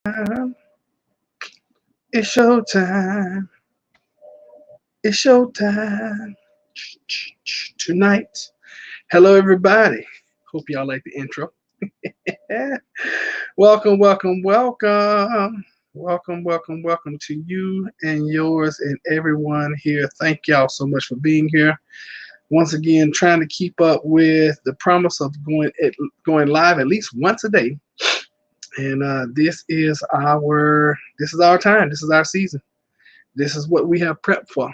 It's showtime. It's showtime tonight. Hello, everybody. Hope y'all like the intro. Welcome, welcome, welcome. Welcome to you and yours and everyone here. Thank y'all so much for being here. Once again, trying to keep up with the promise of going live at least once a day. And this is our time. This is our season. This is what we have prepped for.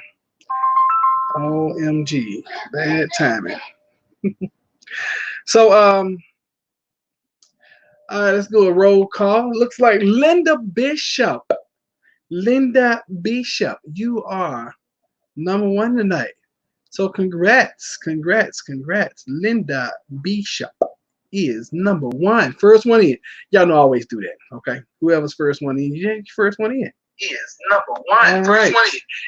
OMG, bad timing. So all right, let's do a roll call. Looks like Linda Bishop. Linda Bishop, you are number one tonight. So congrats. Linda Bishop is number one. First one in. Y'all know I always do that. Okay. Whoever's first one in, you first one in. Is number one. All right.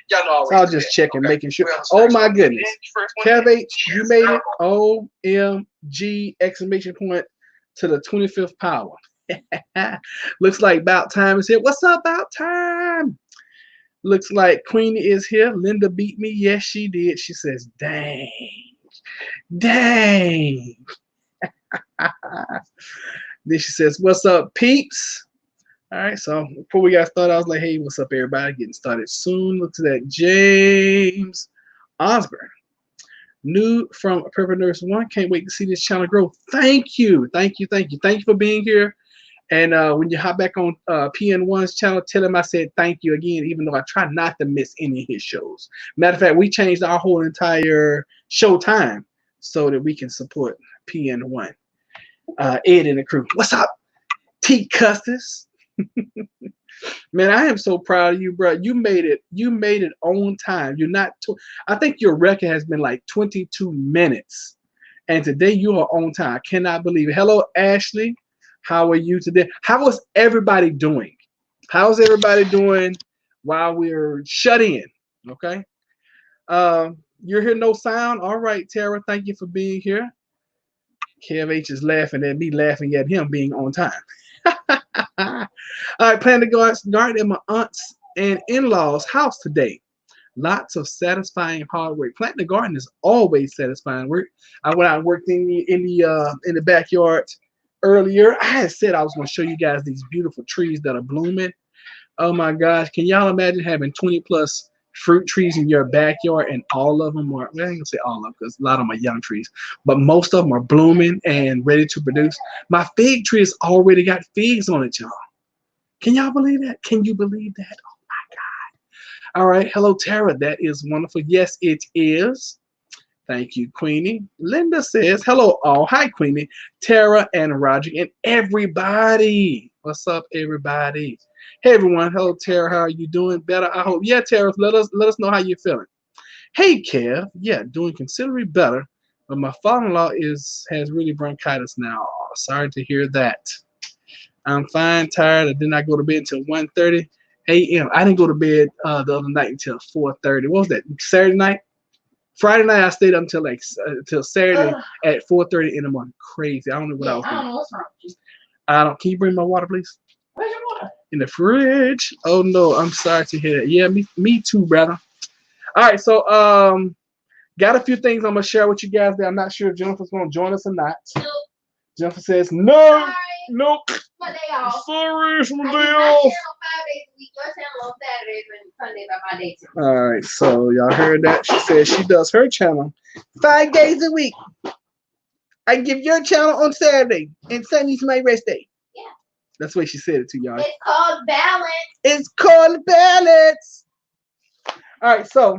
Y'all know so I was just checking, making sure. Oh my goodness. Kev H, you made it. OMG! Exclamation point to the 25th power. Looks like About Time is here. What's up, About Time? Looks like Queenie is here. Linda beat me. Yes, she did. She says, dang. Then she says, what's up, peeps? All right, so before we got started, I was like, hey, what's up, everybody? Getting started soon. Look at that. James Osborne. New from Perfect Nurse One. Can't wait to see this channel grow. Thank you for being here. And when you hop back on PN1's channel, tell him I said thank you again, even though I try not to miss any of his shows. Matter of fact, we changed our whole entire show time so that we can support PN1. Ed and the crew. What's up, T Custis? Man, I am so proud of you, bro. You made it on time. You're not. I think your record has been like 22 minutes, and today you are on time. I cannot believe it. Hello, Ashley. How are you today? How is everybody doing? How's everybody doing while we're shut in? Okay. You're here, no sound. All right, Tara. Thank you for being here. Kev H is laughing at me, laughing at him being on time. All right, plan to go out garden at my aunt's and in-laws' house today. Lots of satisfying hard work. Planting a garden is always satisfying work. I went out and worked in the backyard earlier. I had said I was going to show you guys these beautiful trees that are blooming. Oh my gosh, can y'all imagine having 20 plus fruit trees in your backyard and all of them are, well, I ain't gonna say all of them because a lot of them are young trees, but most of them are blooming and ready to produce. My fig tree has already got figs on it, y'all. Can y'all believe that? Can you believe that? Oh my God. All right. Hello, Tara. That is wonderful. Yes, it is. Thank you, Queenie. Linda says, hello, all. Hi, Queenie, Tara, and Roger, and everybody. What's up, everybody? Hey, everyone. Hello, Tara. How are you doing? Better, I hope. Yeah, Tara, let us know how you're feeling. Hey, Kev. Yeah, doing considerably better, but my father-in-law has really bronchitis now. Oh, sorry to hear that. I'm fine, tired. I did not go to bed until 1:30 a.m. I didn't go to bed the other night until 4:30. What was that? Saturday night? Friday night I stayed up until till Saturday at 4:30 in the morning. Crazy. I don't know what I was doing. I don't know what's wrong with you. Can you bring my water, please? Where's your water? In the fridge. Oh no, I'm sorry to hear that. Yeah, me too, brother. All right, so got a few things I'm gonna share with you guys that I'm not sure if Jennifer's gonna join us or not. Nope. Jennifer says no. Sorry. Nope. My day off. Sorry, it's my day off. On 5 days a week. Your channel on Saturdays and Sundays are my day too. All right, so y'all heard that. She says she does her channel 5 days a week. I give your channel on Saturday and Sunday's my rest day. Yeah. That's the way she said it to y'all. It's called balance. It's called balance. All right, so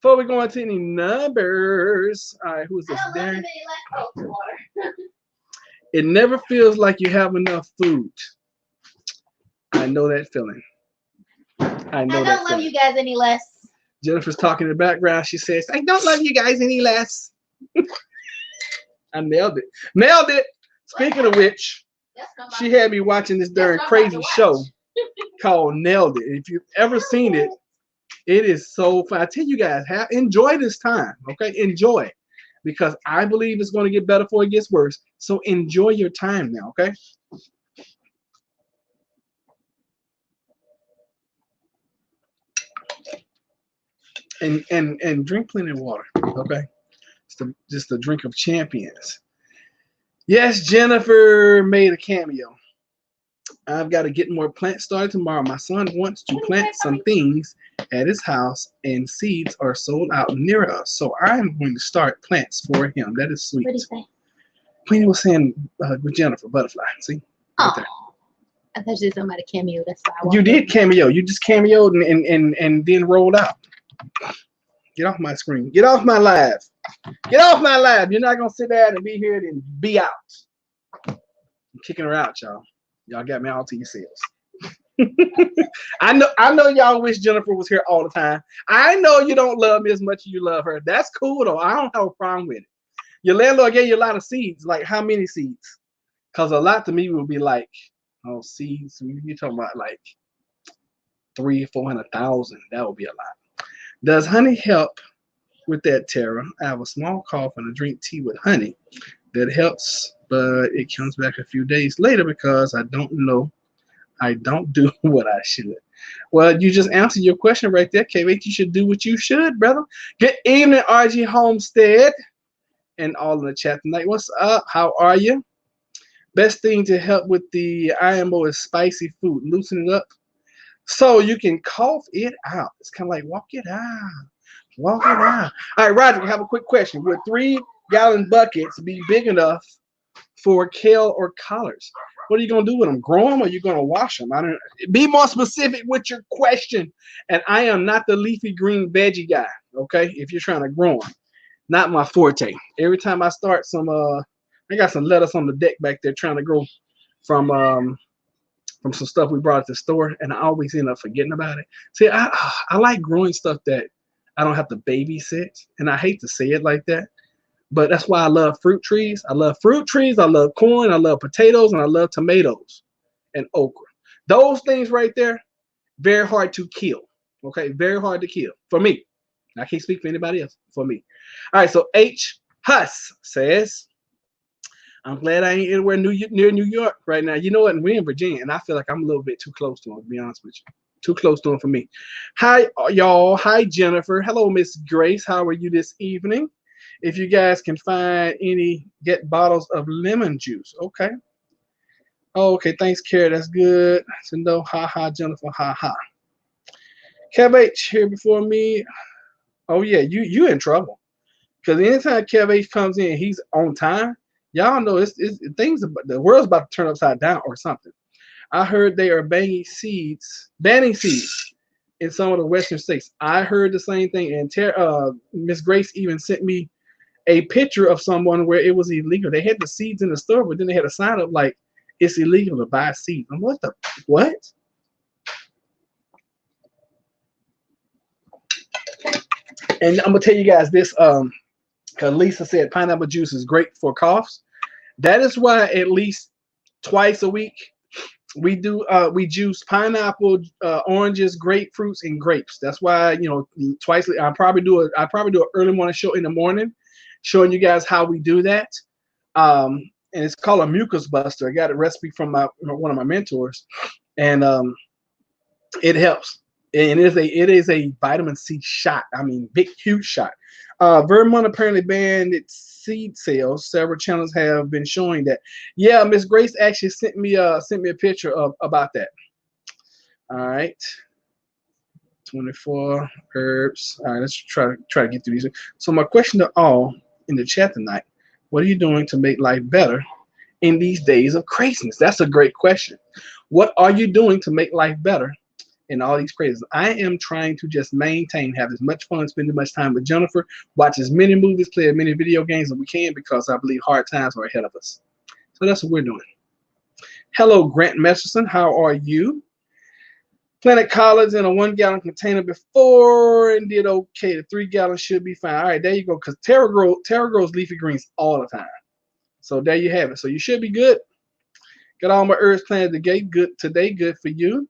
before we go into any numbers, all right, who is this? Darren. It never feels like you have enough food. I know that feeling. I don't love you guys any less. Jennifer's talking in the background. She says, I don't love you guys any less. I nailed it. Nailed it. Speaking of which, she had me watching this darn crazy show called Nailed It. If you've ever seen it, it is so fun. I tell you guys, enjoy this time. Okay? Enjoy it. Because I believe it's going to get better before it gets worse. So enjoy your time now, okay? and drink plenty of water. Okay, just the drink of champions. Yes, Jennifer made a cameo. I've got to get more plants started tomorrow. My son wants to plant some things at his house, and seeds are sold out near us. So I'm going to start plants for him. That is sweet. What did he say? Queenie was saying with Jennifer Butterfly. See? Right there. I thought you said somebody cameo. That's why I You did cameo. You just cameoed and then rolled out. Get off my screen. Get off my live. Get off my live. You're not going to sit there and be here and be out. I'm kicking her out, y'all. Y'all got me all to yourselves. I know y'all wish Jennifer was here all the time. I know you don't love me as much as you love her. That's cool though. I don't have a problem with it. Your landlord gave you a lot of seeds. Like how many seeds? Because a lot to me would be like, oh, seeds. You're talking about like 300,000-400,000. That would be a lot. Does honey help with that, Tara? I have a small cough and I drink tea with honey. That helps, but it comes back a few days later because I don't do what I should. Well, you just answered your question right there, KH. You should do what you should, brother. Good evening, RG Homestead, and all in the chat tonight. What's up? How are you? Best thing to help with the IMO is spicy food. Loosen it up so you can cough it out. It's kind of like walk it out. Walk it out. All right, Roger, I have a quick question. Would 3-gallon buckets be big enough for kale or collards? What are you gonna do with them? Grow them, or are you gonna wash them? I don't. Be more specific with your question. And I am not the leafy green veggie guy. Okay, if you're trying to grow them, not my forte. Every time I start some, I got some lettuce on the deck back there trying to grow from some stuff we brought at the store, and I always end up forgetting about it. See, I like growing stuff that I don't have to babysit, and I hate to say it like that. But that's why I love fruit trees. I love fruit trees. I love corn. I love potatoes. And I love tomatoes and okra. Those things right there, very hard to kill. Okay, very hard to kill for me. I can't speak for anybody else. For me. All right, so H. Huss says, I'm glad I ain't anywhere near New York right now. You know what? We're in Virginia, and I feel like I'm a little bit too close to him, to be honest with you. Too close to him for me. Hi, y'all. Hi, Jennifer. Hello, Miss Grace. How are you this evening? If you guys can find get bottles of lemon juice. Okay. Oh, okay. Thanks, Carrie. That's good. So no, ha, Jennifer, ha. Kev H here before me. Oh, yeah, you in trouble. Because anytime Kev H comes in, he's on time. Y'all know it's the world's about to turn upside down or something. I heard they are banning seeds in some of the western states. I heard the same thing. And Miss Grace even sent me a picture of someone where it was illegal. They had the seeds in the store, but then they had a sign up like it's illegal to buy seeds. And what? And I'm gonna tell you guys this, because Lisa said pineapple juice is great for coughs. That is why at least twice a week we juice pineapple, oranges, grapefruits, and grapes. That's why twice. I probably do an early morning show in the morning, showing you guys how we do that. And it's called a mucus buster. I got a recipe from one of my mentors, and it helps. And it is a vitamin C shot. I mean, big, huge shot. Vermont apparently banned its seed sales. Several channels have been showing that. Yeah, Miss Grace actually sent me a picture about that. All right. 24 herbs. All right, let's try to get through these. So my question to all in the chat tonight: what are you doing to make life better in these days of craziness? That's a great question. What are you doing to make life better in all these crazes? I am trying to just maintain, have as much fun, spend as much time with Jennifer, watch as many movies, play as many video games as we can, because I believe hard times are ahead of us. So that's what we're doing. Hello, Grant Messerson. How are you? Planted collards in a 1-gallon container before and did okay. The 3-gallon should be fine. All right, there you go. Because Tara grows leafy greens all the time. So there you have it. So you should be good. Got all my herbs planted today. Good for you.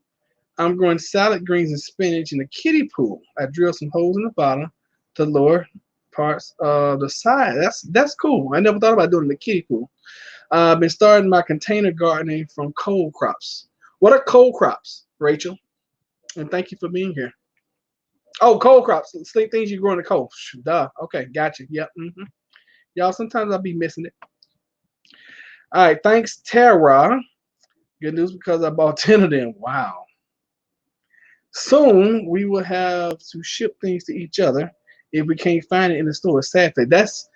I'm growing salad greens and spinach in the kiddie pool. I drilled some holes in the bottom to lower parts of the side. That's cool. I never thought about doing the kiddie pool. I've been starting my container gardening from cold crops. What are cold crops, Rachel? And thank you for being here. Oh, cold crops, things you grow in the cold. Duh. Okay, gotcha. Yep. Y'all, sometimes I'll be missing it. All right, thanks, Tara. Good news because I bought 10 of them. Wow. Soon we will have to ship things to each other if we can't find it in the store. Sadly, that's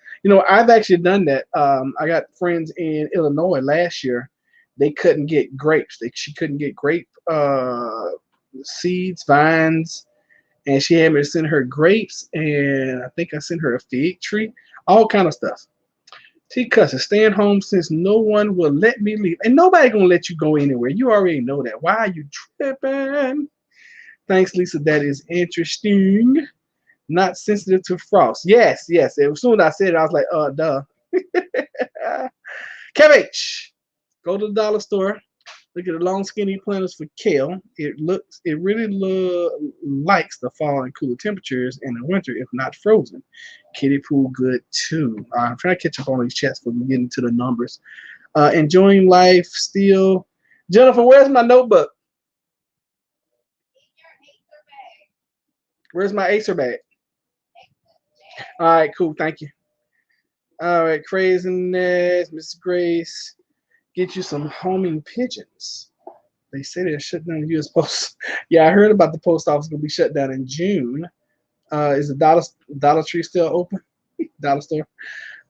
I've actually done that. I got friends in Illinois last year. They couldn't get grapes. She couldn't get grape seeds, vines, and she had me to send her grapes, and I think I sent her a fig tree, all kind of stuff. T Cussing, staying home since no one will let me leave, and nobody gonna let you go anywhere. You already know that. Why are you tripping? Thanks, Lisa. That is interesting. Not sensitive to frost. Yes, yes. As soon as I said it, I was like, duh. Cabbage. Go to the dollar store. Look at the long skinny planters for kale. It really likes the fall and cooler temperatures in the winter, if not frozen. Kiddie pool good too. I'm trying to catch up on these chats before we get into the numbers. Enjoying life still. Jennifer, where's my notebook? Where's my Acer bag? All right, cool. Thank you. All right, craziness, Miss Grace. Get you some homing pigeons. They say they're shut down the U.S. Post. Yeah, I heard about the post office going to be shut down in June. Is the Dollar Tree still open? Dollar store.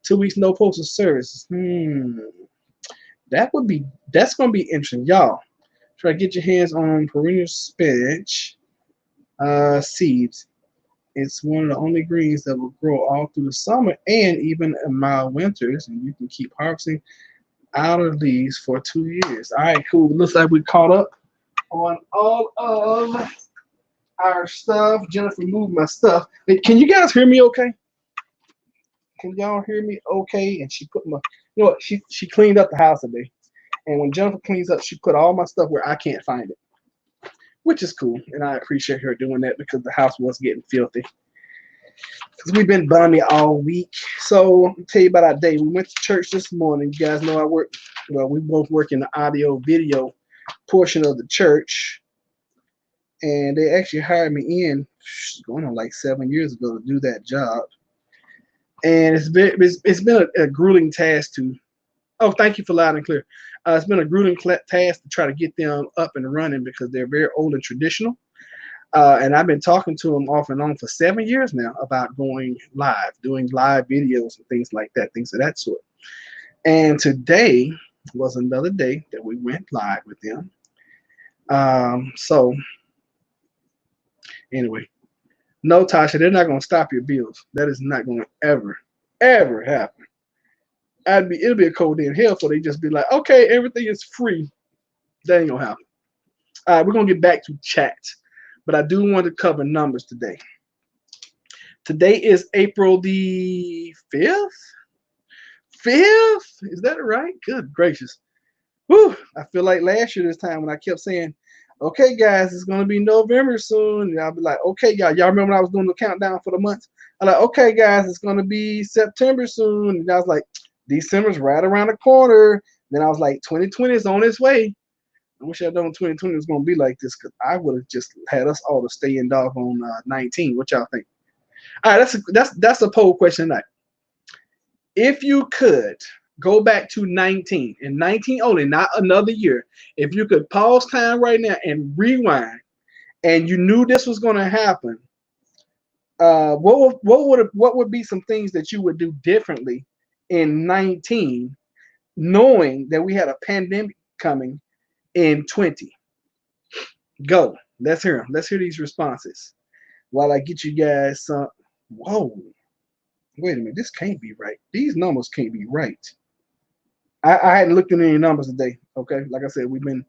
2 weeks no postal service. That's going to be interesting, y'all. Try to get your hands on perennial spinach seeds. It's one of the only greens that will grow all through the summer and even in mild winters, and you can keep harvesting out of leaves for 2 years. All right, cool. Looks like we caught up on all of our stuff. Jennifer moved my stuff. Hey, can you guys hear me okay? Can y'all hear me okay? And she put she cleaned up the house today. And when Jennifer cleans up, she put all my stuff where I can't find it, which is cool. And I appreciate her doing that because the house was getting filthy. Because we've been balmy all week. So I'll tell you about our day. We went to church this morning. You guys know we both work in the audio video portion of the church. And they actually hired me in going on like 7 years ago to do that job. And it's been a grueling task to. Oh, thank you for loud and clear. It's been a grueling task to try to get them up and running because they're very old and traditional. And I've been talking to them off and on for 7 years now about going live, doing live videos and things like that, things of that sort. And today was another day that we went live with them. So anyway, no, Tasha, they're not going to stop your bills. That is not going to ever happen. It'll be a cold day in hell for they just be like, okay, everything is free. That ain't going to happen. All right, we're going to get back to chat. But I do want to cover numbers today. Today is April the 5th? 5th? Is that right? Good gracious. Whew, I feel like last year this time when I kept saying, okay, guys, it's going to be November soon. And I'll be like, okay, y'all remember when I was doing the countdown for the months? I'm like, okay, guys, it's going to be September soon. And I was like, December's right around the corner. Then I was like, 2020 is on its way. I wish I'd known 2020 was going to be like this because I would have just had us all to stay in doggone 19. What y'all think? All right, that's a poll question tonight. If you could go back to 19, and 19 only, not another year, if you could pause time right now and rewind, and you knew this was going to happen, what would be some things that you would do differently in 19, knowing that we had a pandemic coming in 20? Go. Let's hear them. Let's hear these responses while I get you guys some. Whoa. Wait a minute. This can't be right. These numbers can't be right. I hadn't looked at any numbers today. Okay. Like I said, oh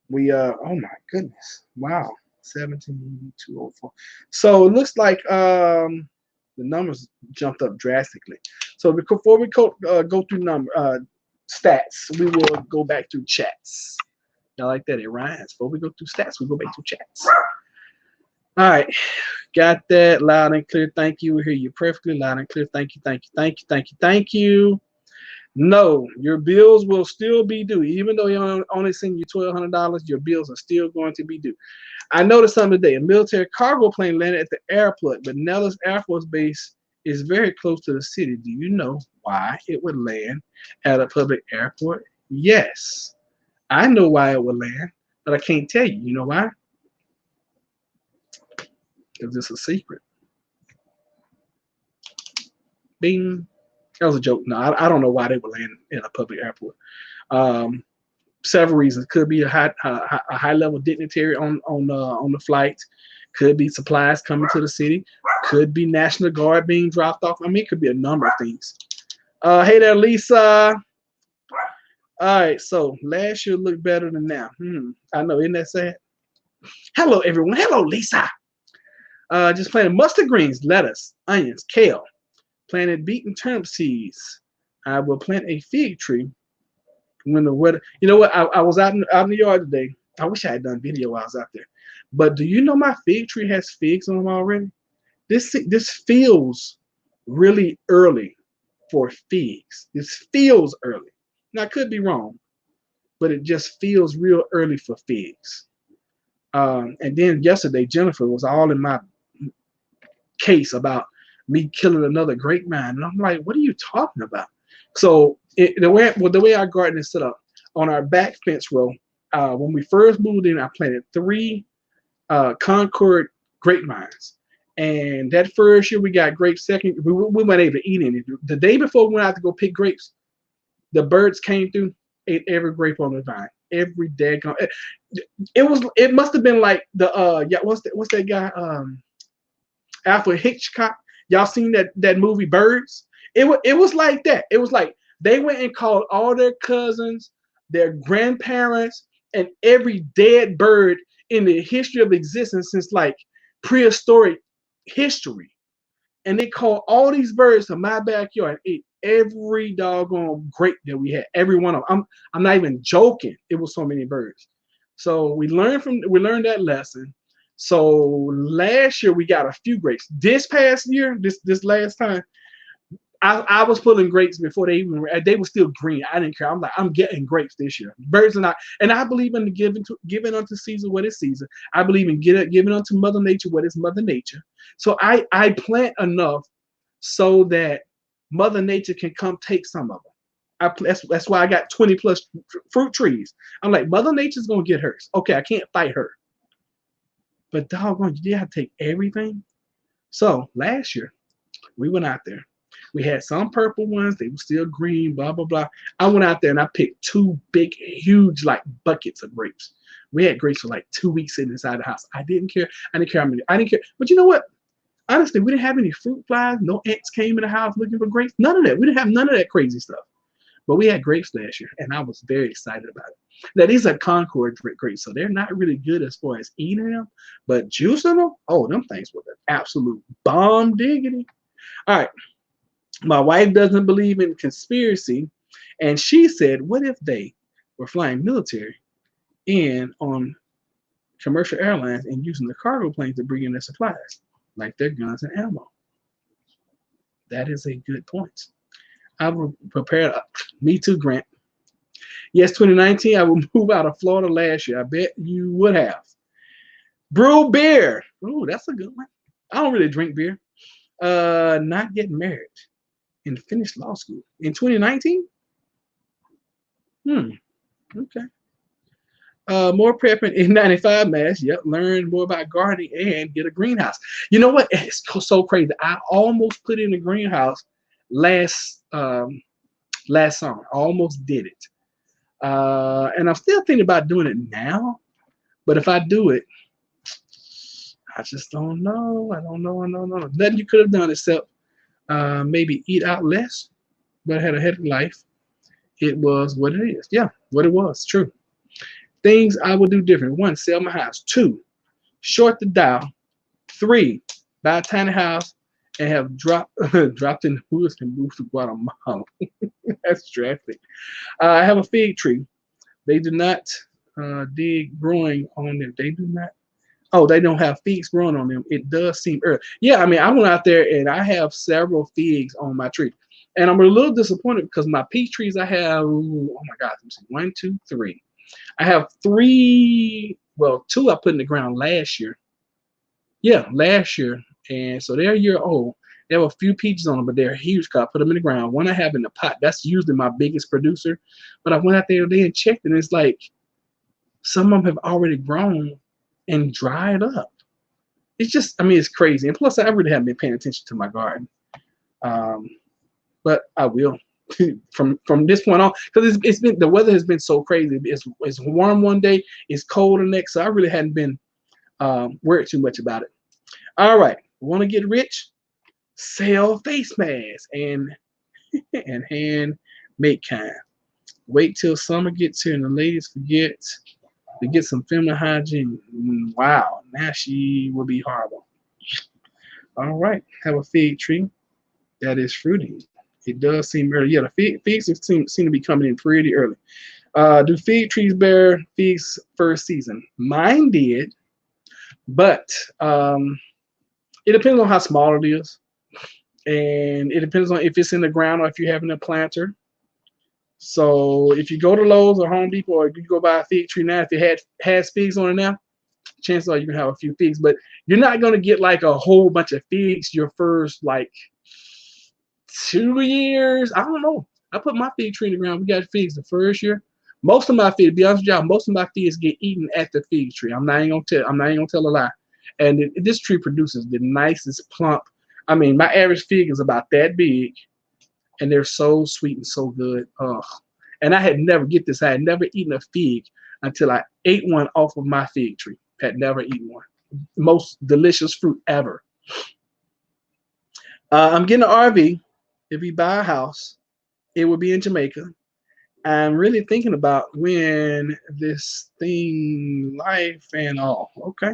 my goodness. Wow. 17,204. So it looks like the numbers jumped up drastically. So before we go through stats, we will go back through chats. I like that. It rhymes. Before we go through stats, we go back to chats. All right. Got that loud and clear. Thank you. We hear you perfectly loud and clear. Thank you. Thank you. Thank you. Thank you. Thank you. No, your bills will still be due. Even though you only send you $1,200, your bills are still going to be due. I noticed something today. A military cargo plane landed at the airport, but Nellis Air Force Base is very close to the city. Do you know why it would land at a public airport? Yes, I know why it would land, but I can't tell you. You know why? Because it's a secret. Bing. That was a joke. No, I don't know why they would land in a public airport. Several reasons. Could be a high level dignitary on the flight. Could be supplies coming to the city. Could be National Guard being dropped off. I mean, it could be a number of things. Hey there, Lisa. All right, so last year looked better than now. I know, isn't that sad? Hello, everyone. Hello, Lisa. Just planted mustard greens, lettuce, onions, kale. Planted beet and turnip seeds. I will plant a fig tree when the weather. You know what? I was out in the yard today. I wish I had done video while I was out there. But do you know my fig tree has figs on them already? This feels really early for figs. This feels early. Now, I could be wrong, but it just feels real early for figs. And then yesterday, Jennifer was all in my case about me killing another grapevine. And I'm like, what are you talking about? So the way our garden is set up, on our back fence row, when we first moved in, I planted 3 Concord grapevines. And that first year we got grapes. Second, we weren't able to eat any. The day before we went out to go pick grapes, the birds came through, ate every grape on the vine. Every daggone. It must have been like the what's that guy Alfred Hitchcock. Y'all seen that movie Birds? It was like that. It was like they went and called all their cousins, their grandparents, and every dead bird in the history of existence since like prehistoric history. And they called all these birds to my backyard and ate every doggone grape that we had. Every one of them. I'm not even joking. It was so many birds. So we learned that lesson. So last year we got a few grapes. This past year, this last time, I was pulling grapes before they were still green. I didn't care. I'm like, I'm getting grapes this year. Birds are not, and I believe in giving unto Caesar what is Caesar. I believe in giving unto Mother Nature what is Mother Nature. So I plant enough so that Mother Nature can come take some of them. That's why I got 20 plus fruit trees. I'm like, Mother Nature's gonna get hers. Okay, I can't fight her. But doggone, you did have to take everything. So last year, we went out there. We had some purple ones. They were still green, blah, blah, blah. I went out there and I picked 2 big, huge, like buckets of grapes. We had grapes for like 2 weeks sitting inside the house. I didn't care. I didn't care how many. I didn't care. But you know what? Honestly, we didn't have any fruit flies. No ants came in the house looking for grapes. None of that. We didn't have none of that crazy stuff. But we had grapes last year, and I was very excited about it. Now, these are Concord grapes, so they're not really good as far as eating them. But juicing them, oh, them things were an absolute bomb diggity. All right. My wife doesn't believe in conspiracy, and she said, what if they were flying military in on commercial airlines and using the cargo planes to bring in their supplies, like their guns and ammo? That is a good point. I will prepare. Me too, Grant. Yes, 2019, I will move out of Florida last year. I bet you would have. Brew beer. Ooh, that's a good one. I don't really drink beer. Not getting married and finished law school in 2019. Okay. More prepping in 95 mass. Yep. Learn more about gardening and get a greenhouse. You know what? It's so crazy. I almost put in a greenhouse last summer. I almost did it. And I'm still thinking about doing it now. But if I do it, I just don't know. I don't know. Nothing you could have done except maybe eat out less, but had a healthy life. It was what it is. Yeah, what it was. True. Things I would do different. 1, sell my house. 2, short the dial. 3, buy a tiny house and have dropped in the woods and moved to Guatemala. That's drastic. I have a fig tree. They do not dig growing on them. They do not. Oh, they don't have figs growing on them. It does seem early. Yeah, I mean, I went out there and I have several figs on my tree. And I'm a little disappointed because my peach trees I have, oh my God, let me see, 1, 2, 3. I have 3, well, 2 I put in the ground last year. Yeah, last year. And so they're a year old. They have a few peaches on them, but they're huge. Cause I put them in the ground. One I have in the pot. That's usually my biggest producer. But I went out there today and checked, and it's like some of them have already grown and dried up. It's just, I mean, it's crazy. And plus, I really haven't been paying attention to my garden. Um, but I will from this point on, because it's been, the weather has been so crazy. It's warm one day, it's cold the next. So I really hadn't been worried too much about it. All right, want to get rich? Sell face masks and hand make kind. Wait till summer gets here and the ladies forget to get some feminine hygiene. Wow, now she will be horrible. All right, have a fig tree that is fruiting. It does seem early. Yeah, the figs seem to be coming in pretty early. Do fig trees bear figs first season? Mine did, but it depends on how small it is. And it depends on if it's in the ground or if you're having a planter. So if you go to Lowe's or Home Depot or you go buy a fig tree now, if it has figs on it now, chances are you can have a few figs. But you're not going to get like a whole bunch of figs your first like 2 years. I don't know. I put my fig tree in the ground. We got figs the first year. Most of my figs, to be honest with y'all, most of my figs get eaten at the fig tree. I'm not even gonna tell a lie. And this tree produces the nicest plump. I mean, my average fig is about that big, and they're so sweet and so good. And I had never, get this, I had never eaten a fig until I ate one off of my fig tree. Had never eaten one. Most delicious fruit ever. I'm getting an RV. If we buy a house, it would be in Jamaica. I'm really thinking about when this thing, life and all. Okay.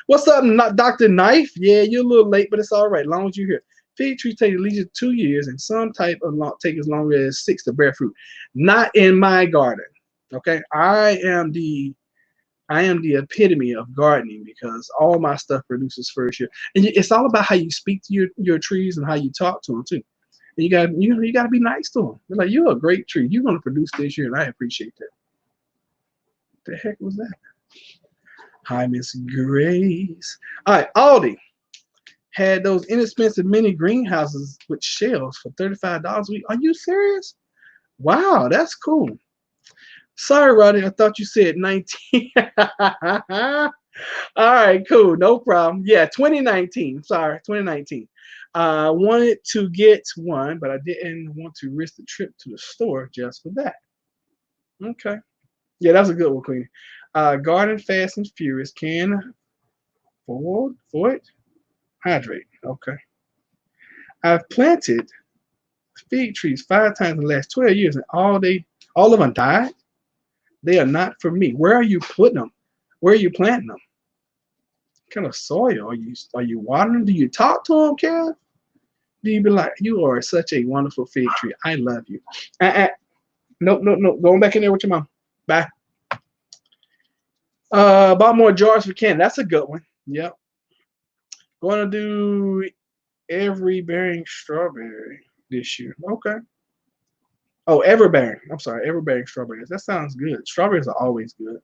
What's up, Dr. Knife? Yeah, you're a little late, but it's all right. As long as you're here. Fig trees take at least 2 years, and some type of take as long as 6 to bear fruit. Not in my garden. Okay, I am the epitome of gardening because all my stuff produces first year, and it's all about how you speak to your trees and how you talk to them too. And you got to be nice to them. They're like, you're a great tree. You're going to produce this year, and I appreciate that. What the heck was that? Hi, Miss Grace. All right, Aldi had those inexpensive mini greenhouses with shelves for $35 a week. Are you serious? Wow, that's cool. Sorry, Roddy, I thought you said 19. All right, cool, no problem. Yeah, 2019. Sorry, 2019. I wanted to get one, but I didn't want to risk the trip to the store just for that. Okay. Yeah, that's a good one, Queen. Garden Fast and Furious can for it hydrate. Okay. I've planted fig trees 5 times in the last 12 years, and all of them died. They are not for me. Where are you putting them? Where are you planting them? What kind of soil are you watering them? Do you talk to them, Kev? Do you be like, you are such a wonderful fig tree. I love you. Nope. Going back in there with your mom. Bye. Bought more jars for Ken. That's a good one. Yep. Going to do every bearing strawberry this year. Okay. Oh, everbearing. I'm sorry, everbearing strawberries. That sounds good. Strawberries are always good.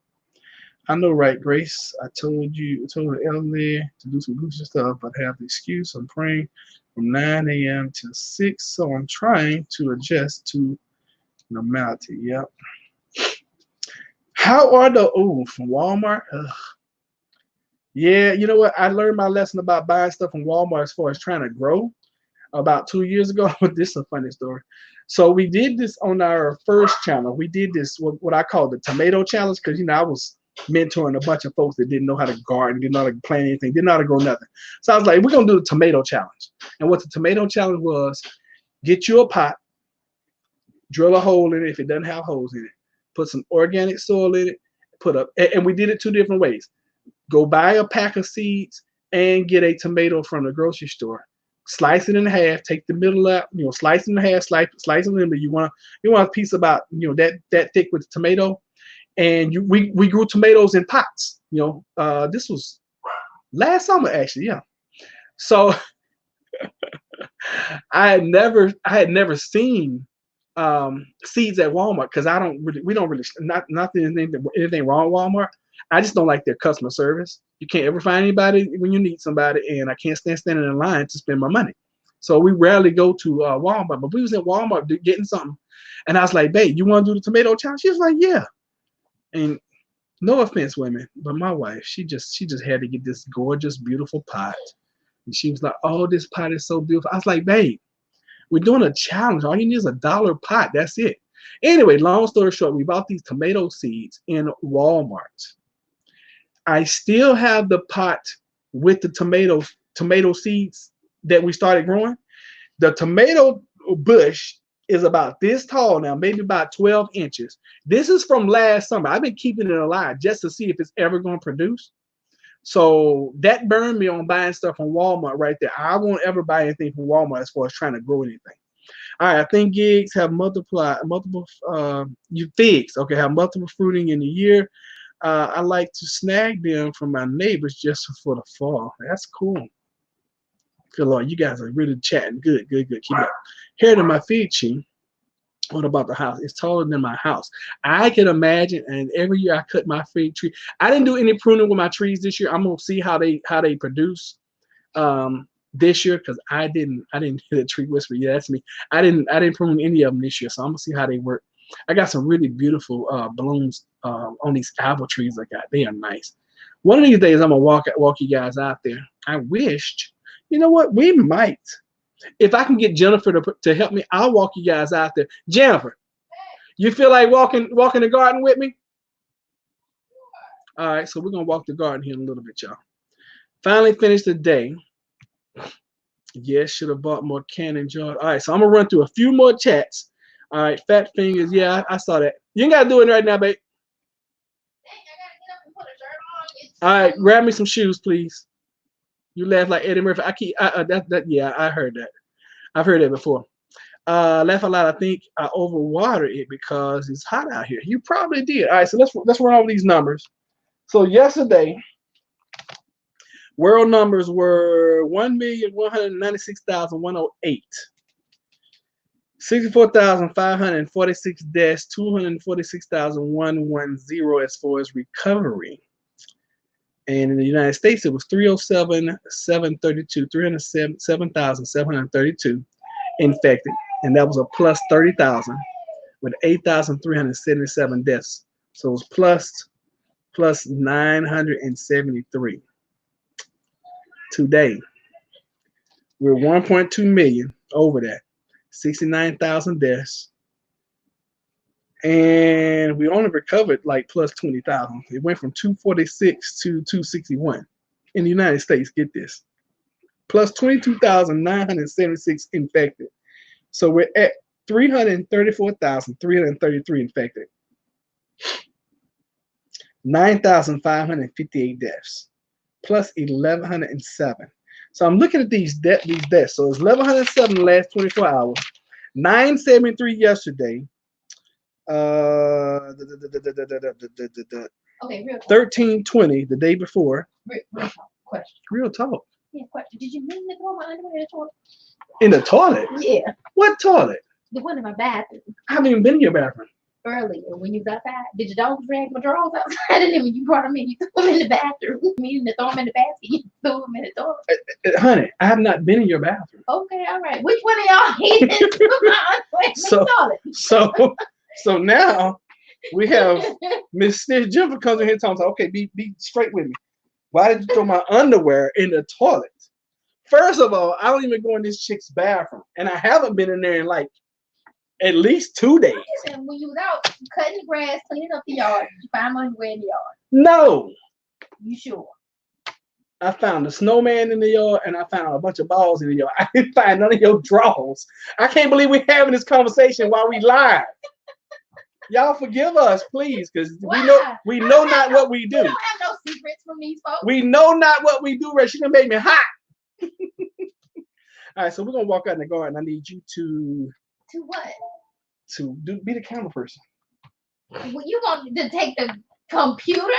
I know, right, Grace? I told Ellie to do some goofy stuff, but have the excuse. I'm praying from 9 a.m. to 6, so I'm trying to adjust to normality. Yep. How are the from Walmart? Ugh. Yeah, you know what? I learned my lesson about buying stuff from Walmart as far as trying to grow about 2 years ago. This is a funny story. So we did this on our first channel. We did this what I call the tomato challenge because I was mentoring a bunch of folks that didn't know how to garden, didn't know how to plant anything, didn't know how to grow nothing. So I was like, we're gonna do the tomato challenge. And what the tomato challenge was, get you a pot, drill a hole in it if it doesn't have holes in it, put some organic soil in it, put up, and we did it 2 different ways. Go buy a pack of seeds and get a tomato from the grocery store. Slice it in half, take the middle out, slice it in half, slice it in, but you want a piece about that thick with the tomato. And we grew tomatoes in pots. This was last summer actually, yeah. So I had never seen seeds at Walmart because we don't really nothing anything wrong with Walmart. I just don't like their customer service. You can't ever find anybody when you need somebody, and I can't stand standing in line to spend my money. So we rarely go to Walmart, but we was at Walmart getting something, and I was like, "Babe, you want to do the tomato challenge?" She was like, "Yeah." And no offense, women, but my wife, she just had to get this gorgeous, beautiful pot, and she was like, "Oh, this pot is so beautiful." I was like, "Babe, we're doing a challenge. All you need is $1 pot. That's it." Anyway, long story short, we bought these tomato seeds in Walmart. I still have the pot with the tomato seeds that we started growing. The tomato bush is about this tall now, maybe about 12 inches. This is from last summer. I've been keeping it alive just to see if it's ever going to produce. So that burned me on buying stuff from Walmart right there. I won't ever buy anything from Walmart as far as trying to grow anything. All right, I think gigs have multiple you figs, okay, have multiple fruiting in the year. I like to snag them from my neighbors just for the fall. That's cool. Good Lord, you guys are really chatting. Good, good, good. Keep it up. Here to my fig tree. What about the house? It's taller than my house. I can imagine, and every year I cut my fig tree. I didn't do any pruning with my trees this year. I'm gonna see how they produce this year because I didn't hit a tree whisper. Yeah, that's me. I didn't prune any of them this year, so I'm gonna see how they work. I got some really beautiful blooms on these apple trees I got. They are nice. One of these days I'm gonna walk you guys out there. I wished, you know what? We might. If I can get Jennifer to help me, I'll walk you guys out there. Jennifer, you feel like walking the garden with me? All right, so we're gonna walk the garden here in a little bit, y'all. Finally finished the day. Yes, should have bought more Cannon jar. All right, so I'm gonna run through a few more chats. All right, fat fingers. Yeah, I saw that. You ain't gotta do it right now, babe. All right, grab me some shoes, please. You laugh like Eddie Murphy. Yeah, I heard that. I've heard that before. Laugh a lot. I think I overwater it because it's hot out here. You probably did. All right, so let's run over these numbers. So yesterday, world numbers were 1,196,108. 64,546 deaths, 246,110 as far as recovery. And in the United States, it was 307,732, 307,732 infected. And that was a plus 30,000 with 8,377 deaths. So it was plus 973. Today, we're 1.2 million over that. 69,000 deaths. And we only recovered like plus 20,000. It went from 246 to 261 in the United States. Get this, plus 22,976 infected. So we're at 334,333 infected. 9,558 deaths, plus 1,107. So I'm looking at these deaths. So it's 1,107 the last 24 hours, 973 yesterday. Okay, real talk. 1320 the day before. Real talk. Question. Real talk. Yeah, question. Did you mean to throw my underwear in the toilet? In the toilet? Yeah. What toilet? The one in my bathroom. I haven't even been in your bathroom. Earlier when you was outside, did your dog drag my drawers outside? And then when you brought them in, you threw them in the bathroom. Meaning to throw them in the basket, you threw them in the toilet. Honey, I have not been in your bathroom. Okay, all right. Which one of y'all hated my underwear in the toilet? So now we have Miss Stitch Jennifer comes in here talking, okay, be straight with me. Why did you throw my underwear in the toilet? First of all, I don't even go in this chick's bathroom, and I haven't been in there in like at least 2 days. And when you was out cutting the grass, cleaning up the yard, did you find my underwear in the yard? No. You sure? I found a snowman in the yard, and I found a bunch of balls in the yard. I didn't find none of your drawers. I can't believe we're having this conversation while we live. Y'all forgive us, please, because we know not what we do. You don't have no secrets from these folks. We know not what we do, Ray. She done made me hot. All right, so we're gonna walk out in the garden. I need you to what? Be the camera person. Well, you want to take the computer?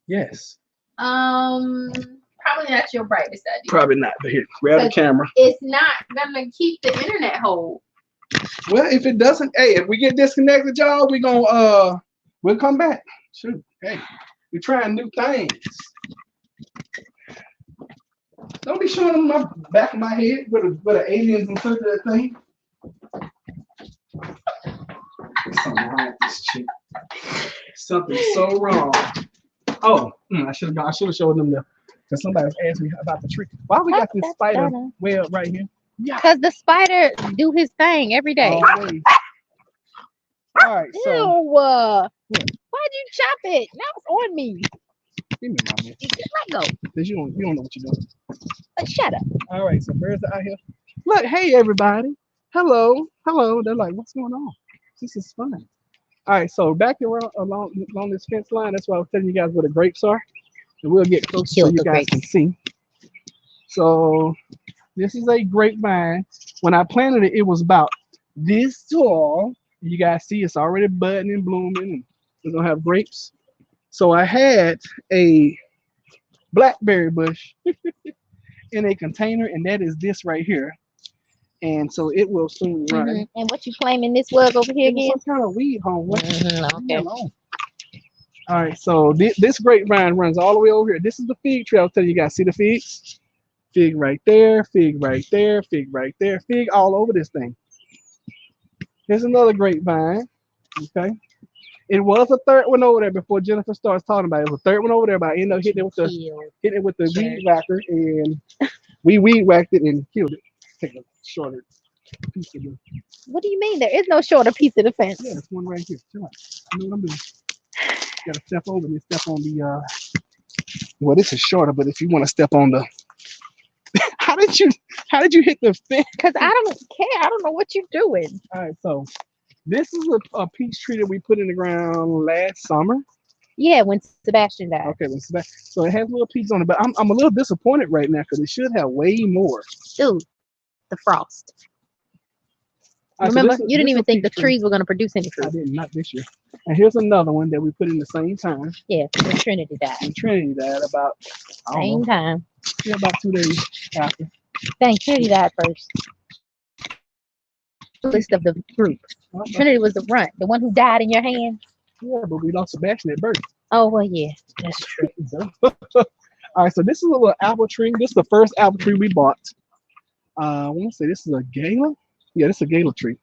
Yes. How Probably not your brightest idea. Probably not. But here, grab the camera. It's not gonna keep the internet whole. Well, if it doesn't, hey, if we get disconnected, y'all, we gonna we'll come back. Shoot, hey, we're trying new things. Don't be showing them my back of my head with the aliens and such that thing. There's something wrong with this chick. Something's so wrong. Oh, I should have showed them because somebody was asking me about the tree. Why we got this spider web right here? Yeah. Because the spider do his thing every day. Always. All right, so. Ew, why'd you chop it? Now it's on me. Give me my man. Just let go. Because you don't know what you're doing. Shut up. All right, so birds are out here. Look, hey everybody. Hello. They're like, what's going on? This is fun. All right, so back around along this fence line. That's why I was telling you guys where the grapes are. And we'll get close so you guys can see. So this is a grapevine. When I planted it, it was about this tall. You guys see it's already budding and blooming. And we're gonna have grapes. So I had a blackberry bush in a container, and that is this right here. And so it will soon run. And what you claiming this was over here again? Some kind of weed, home. Okay. All right, so this grapevine runs all the way over here. This is the fig tree. I'll tell you guys. See the figs? Fig right there, fig right there, fig right there, fig all over this thing. Here's another grapevine. Okay. It was a third one over there before Jennifer starts talking about it. It was a third one over there, but I ended up hitting it with the weed whacker, and we weed whacked it and killed it. Take a shorter piece of the. What do you mean? There is no shorter piece of the fence. Yeah, there's one right here. Chill out. I know what I'm doing. You gotta step over and step on the. Well, this is shorter, but if you want to step on the. How did you hit the fence? Because I don't care. I don't know what you're doing. All right, so this is a peach tree that we put in the ground last summer. Yeah, when Sebastian died. Okay, so it has little peaches on it, but I'm a little disappointed right now because it should have way more. Dude, the frost. Right, remember, so you didn't even think the trees were going to produce any fruit. I did not this year. And here's another one that we put in the same time. Yeah, when Trinity died. And Trinity died about same time. Yeah, about 2 days after. Dang, Trinity died first. List of the group. Trinity was the runt, the one who died in your hand. Yeah, but we lost Sebastian at birth. Oh well, yeah, that's true. All right, so this is a little apple tree. This is the first apple tree we bought. I want to say this is a gala. Yeah, this is a gala tree.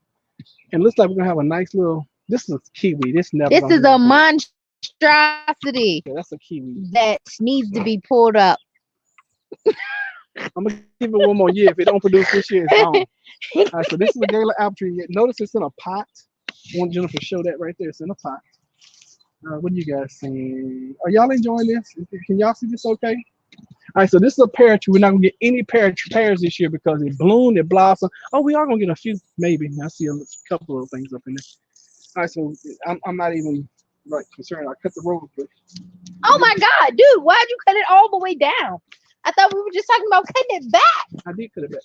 And it looks like we're gonna have a nice little. This is a kiwi. This is a monstrosity. Yeah, that's a kiwi that needs to be pulled up. I'm gonna give it one more year. If it don't produce this year, it's gone. All right, so this is a gala apple tree. Notice it's in a pot. I want Jennifer to show that right there. It's in a pot. What do you guys see? Are y'all enjoying this? Can y'all see this okay? All right, so this is a pear tree. We're not gonna get any pears this year because it bloomed, it blossomed. Oh, we are gonna get a few, maybe. I see a couple of things up in there. All right, so I'm not even like concerned. I cut the rose bush. Oh my God, dude! Why'd you cut it all the way down? I thought we were just talking about cutting it back. I did cut it back.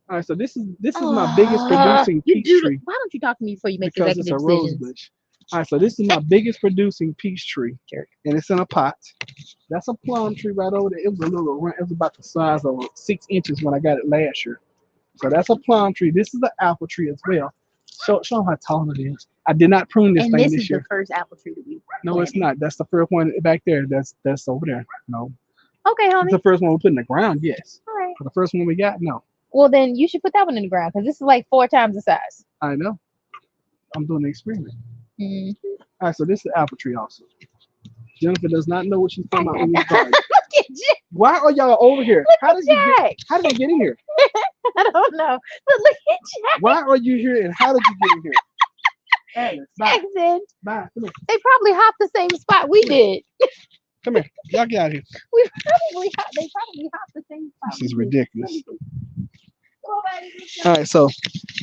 All right, so this is my biggest producing peach tree. Why don't you talk to me before you make because executive it's a rose bush. All right, so this is my biggest producing peach tree, and it's in a pot. That's a plum tree right over there. It was it was about the size of 6 inches when I got it last year. So that's a plum tree. This is an apple tree as well. Show them how tall it is. I did not prune this thing this year. And this is the first apple tree that we planted. No, it's not. That's the first one back there. That's over there. No. Okay, homie. It's the first one we put in the ground, yes. All right. But the first one we got, no. Well, then you should put that one in the ground because this is like 4 times the size. I know. I'm doing the experiment. Mm-hmm. All right, so this is the apple tree also. Jennifer does not know what she's talking about in this garden. Look at Jack. Why are y'all over here? How did Jack. How did you get in here? I don't know. But look at Jack. Why are you here and how did you get in here? Alice, bye. Jackson. Bye. Come here. They probably hopped the same spot we did. Come here. Y'all get out of here. They probably hopped the same spot. This is ridiculous. All right, so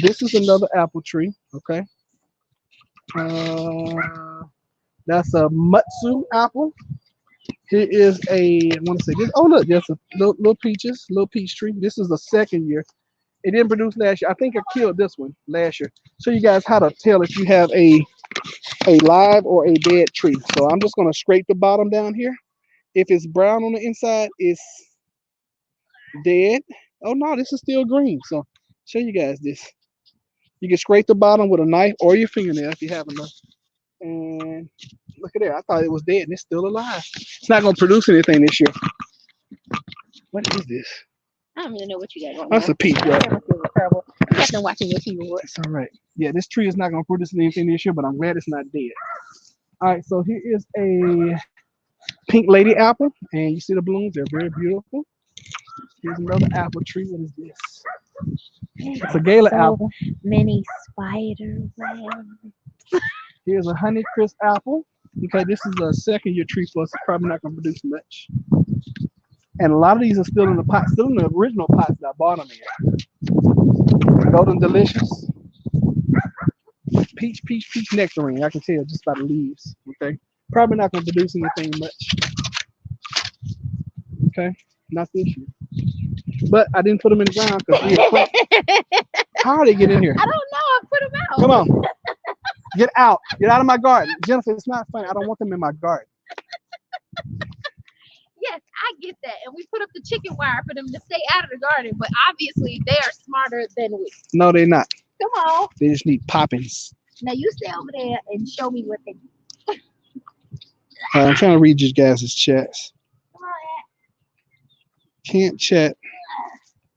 this is another apple tree. Okay. That's a Mutsu apple. Here is I want to say this. Oh look, there's a little peaches, little peach tree. This is the second year. It didn't produce last year. I think I killed this one last year. Show you guys how to tell if you have a live or a dead tree. So I'm just gonna scrape the bottom down here. If it's brown on the inside, it's dead. Oh no, this is still green. So show you guys this. You can scrape the bottom with a knife or your fingernail if you have enough. And look at that. I thought it was dead and it's still alive. It's not gonna produce anything this year. What is this? I don't really know what you got going That's on. a peach, right? Terrible. You got them watching your TV. It's all right. Yeah, this tree is not gonna produce anything this year, but I'm glad it's not dead. All right, so here is a pink lady apple, and you see the blooms, they're very beautiful. Here's another apple tree. What is this? It's a gala apple. Many spider webs. Here's a Honeycrisp apple. Okay, this is a second year tree, so it's probably not going to produce much. And a lot of these are still in the pot, still in the original pots that I bought them in. Golden Delicious. Peach nectarine. I can tell just by the leaves. Okay, probably not going to produce anything much. Okay, not this year. But I didn't put them in the ground because how are they get in here? I don't know. I put them out. Come on. Get out. Get out of my garden. Jennifer, it's not funny. I don't want them in my garden. Yes, I get that. And we put up the chicken wire for them to stay out of the garden. But obviously, they are smarter than we. No, they're not. Come on. They just need poppings. Now, you stay over there and show me what they do. I'm trying to read you guys' chats. Come on, Can't chat.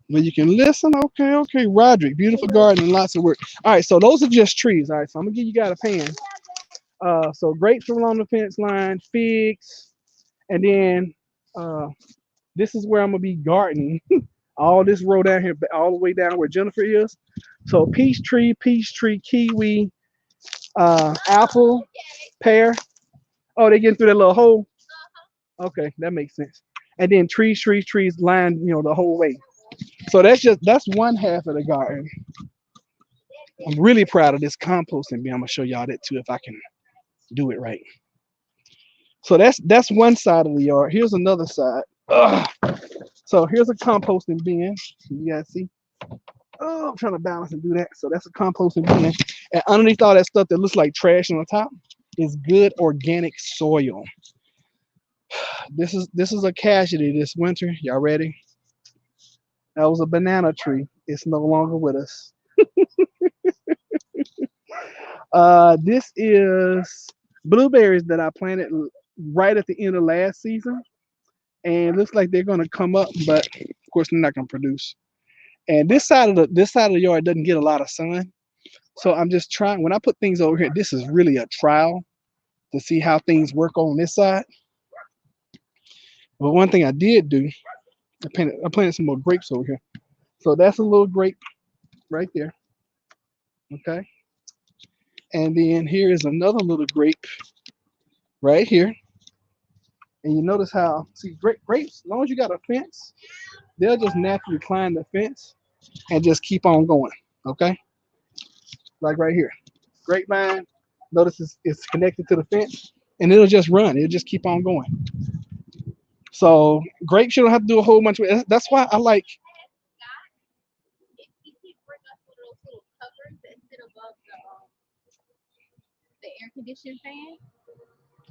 But you can listen. Okay. Roderick, beautiful garden and lots of work. All right, so those are just trees. All right, so I'm gonna give you guys a pan. So grapes along the fence line, figs, and then this is where I'm gonna be gardening. All this row down here, all the way down where Jennifer is. So peach tree, kiwi, apple, pear. Oh, they getting through that little hole. Okay, that makes sense. And then trees lined, the whole way. So that's one half of the garden. I'm really proud of this composting bin. I'm gonna show y'all that too if I can do it right. So that's one side of the yard. Here's another side. Ugh. So here's a composting bin. You guys see? Oh, I'm trying to balance and do that. So that's a composting bin. And underneath all that stuff that looks like trash on the top is good organic soil. This is a casualty this winter. Y'all ready? That was a banana tree. It's no longer with us. This is blueberries that I planted right at the end of last season. And it looks like they're gonna come up, but of course they're not gonna produce. And this side of the yard doesn't get a lot of sun. So I'm just trying, when I put things over here, this is really a trial to see how things work on this side. But one thing I did do, I planted some more grapes over here. So that's a little grape right there. Okay. And then here is another little grape right here. And you notice how, see, grapes, as long as you got a fence, they'll just naturally climb the fence and just keep on going. Okay. Like right here. Grapevine, notice it's connected to the fence and it'll just run. It'll just keep on going. So grapes, you don't have to do a whole bunch of. That's why I like. If you can bring us little covers that sit above the air conditioning fan,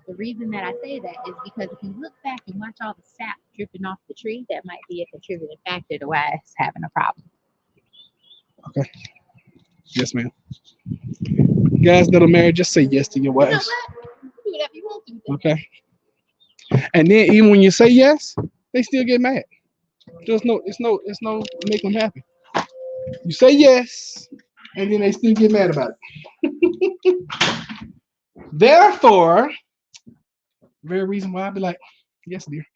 the reason that I say that is because if you look back and watch all the sap dripping off the tree, that might be a contributing factor to why it's having a problem. Okay. Yes, ma'am. Guys that are married, just say yes to your wives. Do whatever you want to. Okay. And then even when you say yes, they still get mad. It's no make them happy. You say yes, and then they still get mad about it. Therefore, very reason why I'd be like, yes, dear.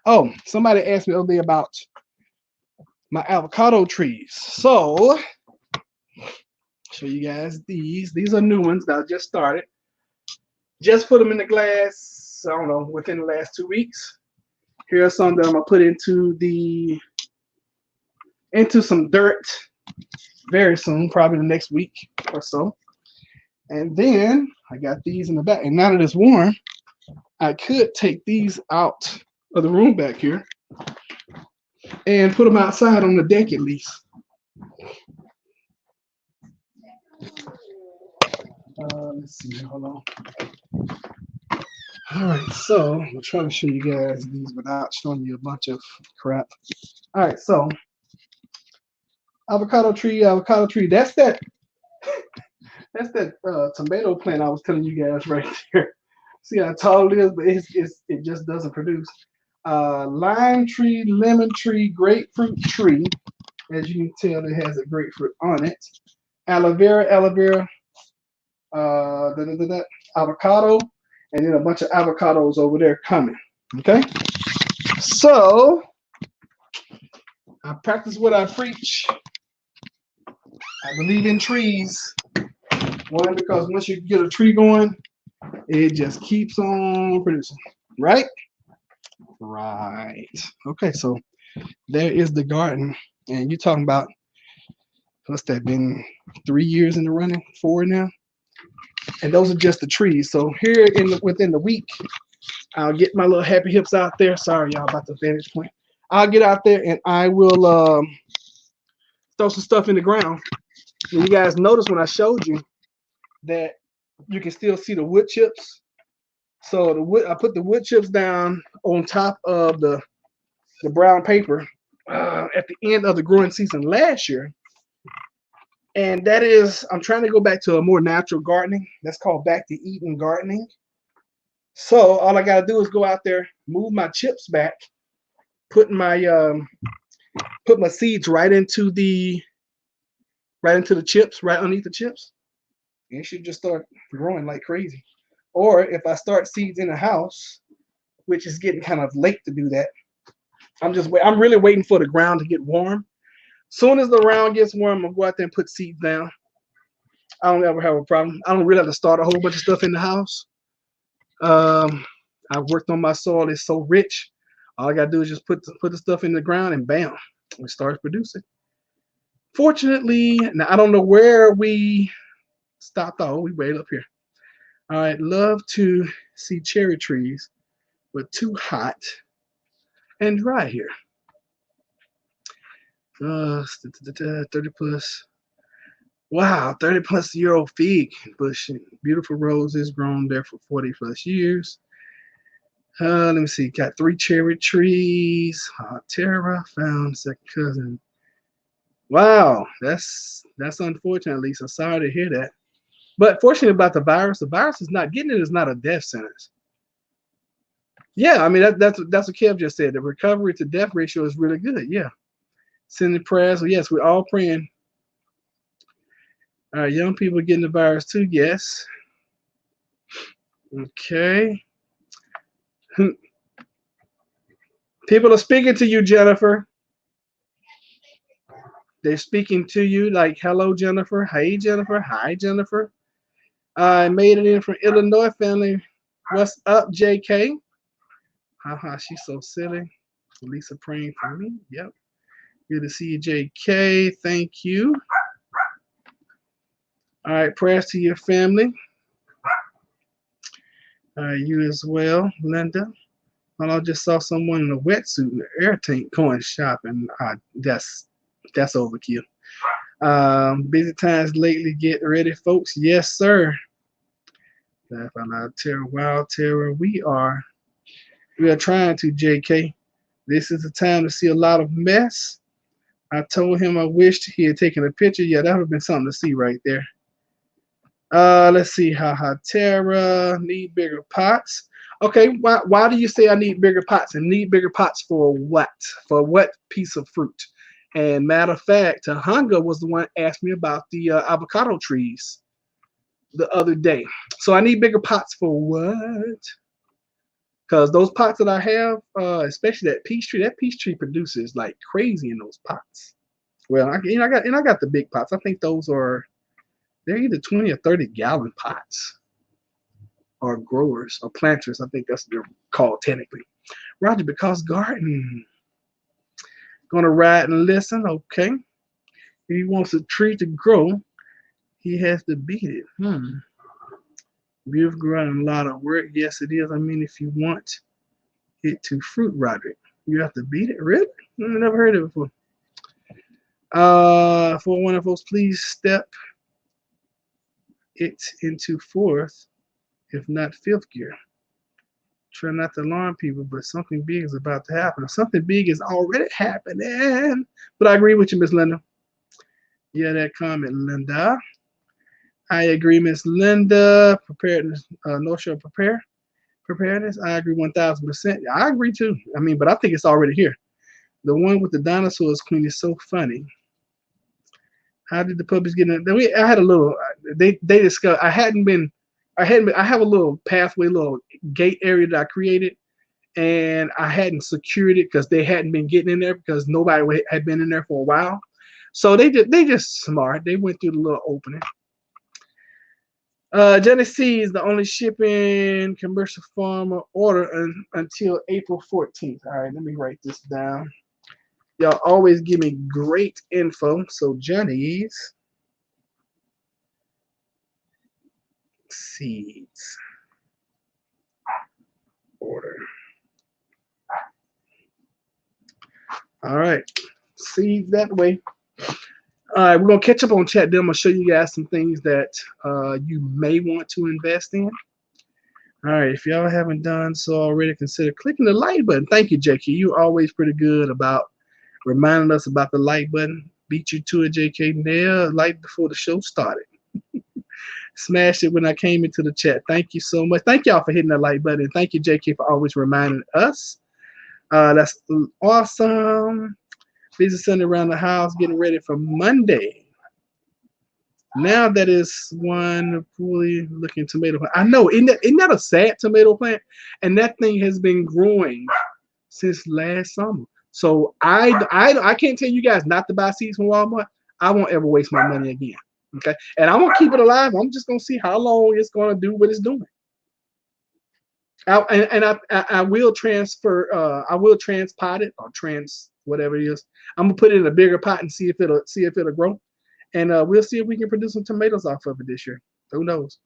Oh, somebody asked me the other day about my avocado trees. So, show you guys these. These are new ones that I just started. Just put them in the glass. I don't know, within the last 2 weeks. Here are some that I'm gonna put into some dirt very soon, probably the next week or so. And then I got these in the back. And now that it's warm, I could take these out of the room back here and put them outside on the deck at least. Let's see, hold on. All right, so I'm trying to show you guys these without showing you a bunch of crap. All right, so avocado tree, avocado tree. That's that tomato plant I was telling you guys right there. See how tall it is, but it just doesn't produce. Lime tree, lemon tree, grapefruit tree. As you can tell, it has a grapefruit on it. Aloe vera, avocado, and then a bunch of avocados over there coming. Okay, so I practice what I preach. I believe in trees. One, because once you get a tree going, it just keeps on producing. Right? Right. Okay, so there is the garden. And you're talking about, what's that, been 3 years in the running, 4 now? And those are just the trees. So here within the week, I'll get my little happy hips out there. Sorry, y'all, about the vantage point. I'll get out there and I will throw some stuff in the ground. And you guys notice when I showed you that you can still see the wood chips. So I put the wood chips down on top of the brown paper at the end of the growing season last year. And that is, I'm trying to go back to a more natural gardening. That's called back to Eden gardening. So all I got to do is go out there, move my chips back, put my seeds right into the chips, right underneath the chips. And it should just start growing like crazy. Or if I start seeds in the house, which is getting kind of late to do that, I'm really waiting for the ground to get warm. Soon as the ground gets warm, I'll go out there and put seeds down. I don't ever have a problem. I don't really have to start a whole bunch of stuff in the house. I've worked on my soil. It's so rich. All I gotta do is just put the stuff in the ground and bam, it starts producing. Fortunately, now I don't know where we stopped off. We way up here. All right, love to see cherry trees, but too hot and dry here. 30 plus. Wow, 30 plus year old fig bush. Beautiful roses grown there for 40 plus years. Let me see. Got 3 cherry trees. Terra found second cousin. Wow, that's unfortunate, Lisa. Sorry to hear that. But fortunately about the virus is not getting it is not a death sentence. Yeah, I mean that's what Kev just said. The recovery to death ratio is really good. Yeah. Sending prayers. Well, yes, we're all praying. All right, young people getting the virus too. Yes. Okay. People are speaking to you, Jennifer. They're speaking to you like, hello, Jennifer. Hey, Jennifer. Hi, Jennifer. I made it in from Illinois family. What's up, JK? Haha, she's so silly. Lisa praying for me. Yep. Good to see you, JK. Thank you. All right, prayers to your family. You as well, Linda. Well, I just saw someone in a wetsuit in the air tank going shopping. That's overkill. Busy times lately. Get ready, folks. Yes, sir. Laugh out loud, terror, wild terror. We are trying to, JK. This is the time to see a lot of mess. I told him I wished he had taken a picture. Yeah, that would have been something to see right there. Let's see. Haha, Terra. Need bigger pots. Okay, why do you say I need bigger pots? And need bigger pots for what? For what piece of fruit? And matter of fact, Tahanga was the one that asked me about the avocado trees the other day. So I need bigger pots for what? Because those pots that I have, especially that peach tree produces like crazy in those pots. Well, I got the big pots. I think they're either 20 or 30 gallon pots. Or growers or planters. I think that's what they're called technically. Roger, because garden. Gonna ride and listen, okay. If he wants a tree to grow, he has to beat it. Beautiful growing, a lot of work. Yes, it is. I mean, if you want it to fruit, Roderick, you have to beat it. Really? I've never heard of it before. For one of those, please step it into fourth, if not fifth gear. Try not to alarm people, but something big is about to happen. Something big is already happening. But I agree with you, Miss Linda. Yeah, that comment, Linda. I agree, Miss Linda. Preparedness, North Shore preparedness. I agree 1,000%. I agree too. I mean, but I think it's already here. The one with the dinosaurs, Queen, is so funny. How did the puppies get in? I had a little. They discussed. I have a little pathway, little gate area that I created, and I hadn't secured it because they hadn't been getting in there because nobody had been in there for a while. So they just smart. They went through the little opening. Genesee is the only shipping commercial farmer order until April 14th. All right, let me write this down. Y'all always give me great info. So Johnny's seeds order. All right, seeds that way. All right, we're gonna catch up on chat. Then I'm gonna show you guys some things that you may want to invest in. All right, if y'all haven't done so already, consider clicking the like button. Thank you, JK. You're always pretty good about reminding us about the like button. Beat you to it, JK. Nail like before the show started. Smashed it when I came into the chat. Thank you so much. Thank y'all for hitting the like button. Thank you, JK, for always reminding us. That's awesome. Busy Sunday around the house, getting ready for Monday. Now that is one fully looking tomato plant. I know, isn't that a sad tomato plant? And that thing has been growing since last summer. So I can't tell you guys not to buy seeds from Walmart. I won't ever waste my money again. Okay, and I'm gonna keep it alive. I'm just gonna see how long it's gonna do what it's doing. I will transfer. I will transpot it or whatever it is. I'm gonna put it in a bigger pot and see if it'll grow, and we'll see if we can produce some tomatoes off of it this year. Who knows?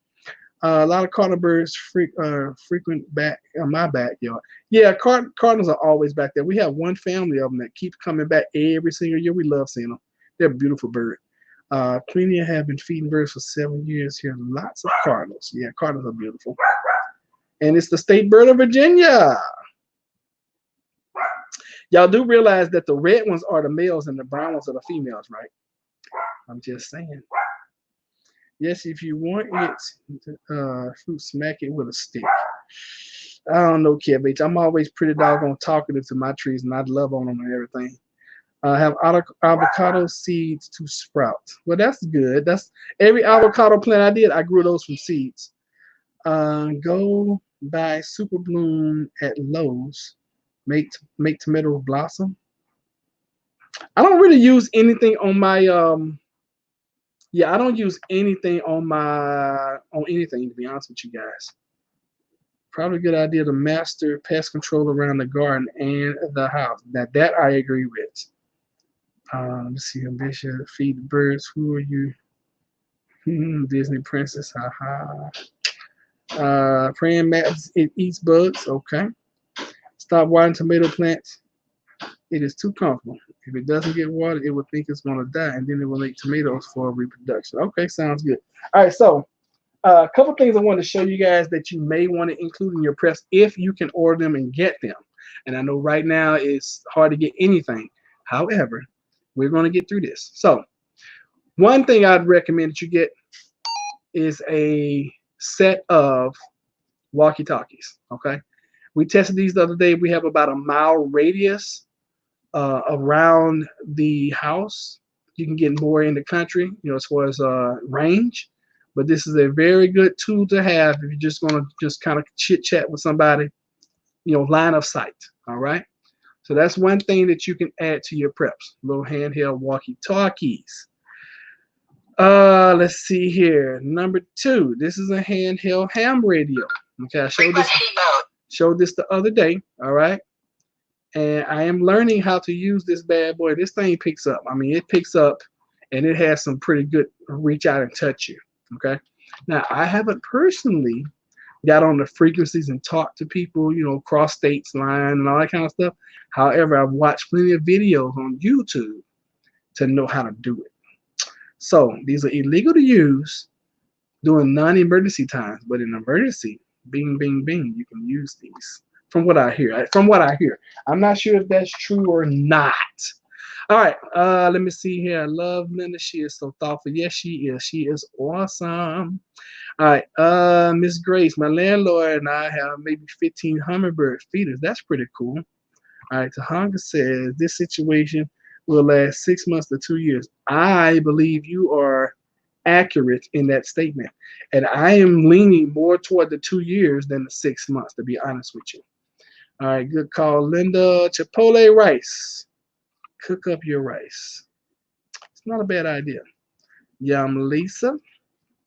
A lot of cardinal birds frequent back in my backyard. Yeah, cardinals are always back there. We have one family of them that keep coming back every single year. We love seeing them. They're a beautiful bird. Plenty have been feeding birds for 7 years here. Lots of cardinals. Yeah, cardinals are beautiful. And it's the state bird of Virginia. Y'all do realize that the red ones are the males and the brown ones are the females, right? I'm just saying. Yes, if you want it, fruit, smack it with a stick. I don't know, Kevin. I'm always pretty doggone talkative to my trees, and I'd love on them and everything. Have avocado seeds to sprout. Well, that's good. That's every avocado plant I did. I grew those from seeds. Go buy Super Bloom at Lowe's. Make tomatoes blossom. I don't really use anything on my I don't use anything on anything, to be honest with you guys. Probably a good idea to master pest control around the garden and the house. That I agree with. Let's see, ambition, feed the birds. Who are you? Disney princess. Praying Max, it eats bugs. Okay. Stop watering tomato plants. It is too comfortable. If it doesn't get water, it will think it's going to die, and then it will make tomatoes for reproduction. Okay, sounds good. All right, so a couple things I want to show you guys that you may want to include in your preps if you can order them and get them. And I know right now it's hard to get anything. However, we're going to get through this. So one thing I'd recommend that you get is a set of walkie-talkies, okay? We tested these the other day. We have about a mile radius around the house. You can get more in the country, as far as range. But this is a very good tool to have if you're just going to just kind of chit-chat with somebody, line of sight, all right? So that's one thing that you can add to your preps, little handheld walkie-talkies. Let's see here. Number 2, this is a handheld ham radio. Okay, I showed this the other day, all right? And I am learning how to use this bad boy. This thing picks up. I mean, it picks up, and it has some pretty good reach out and touch you, okay? Now, I haven't personally got on the frequencies and talked to people, cross states line and all that kind of stuff. However, I've watched plenty of videos on YouTube to know how to do it. So these are illegal to use during non-emergency times, but in emergency, Bing, bing, bing. You can use these. From what I hear. From what I hear. I'm not sure if that's true or not. All right. Let me see here. I love Linda. She is so thoughtful. Yes, she is. She is awesome. All right. Miss Grace, my landlord and I have maybe 15 hummingbird feeders. That's pretty cool. All right. Tahanga says this situation will last 6 months to 2 years. I believe you are accurate in that statement. And I am leaning more toward the 2 years than the 6 months, to be honest with you. All right, good call, Linda. Chipotle rice. Cook up your rice. It's not a bad idea. Yum, Lisa.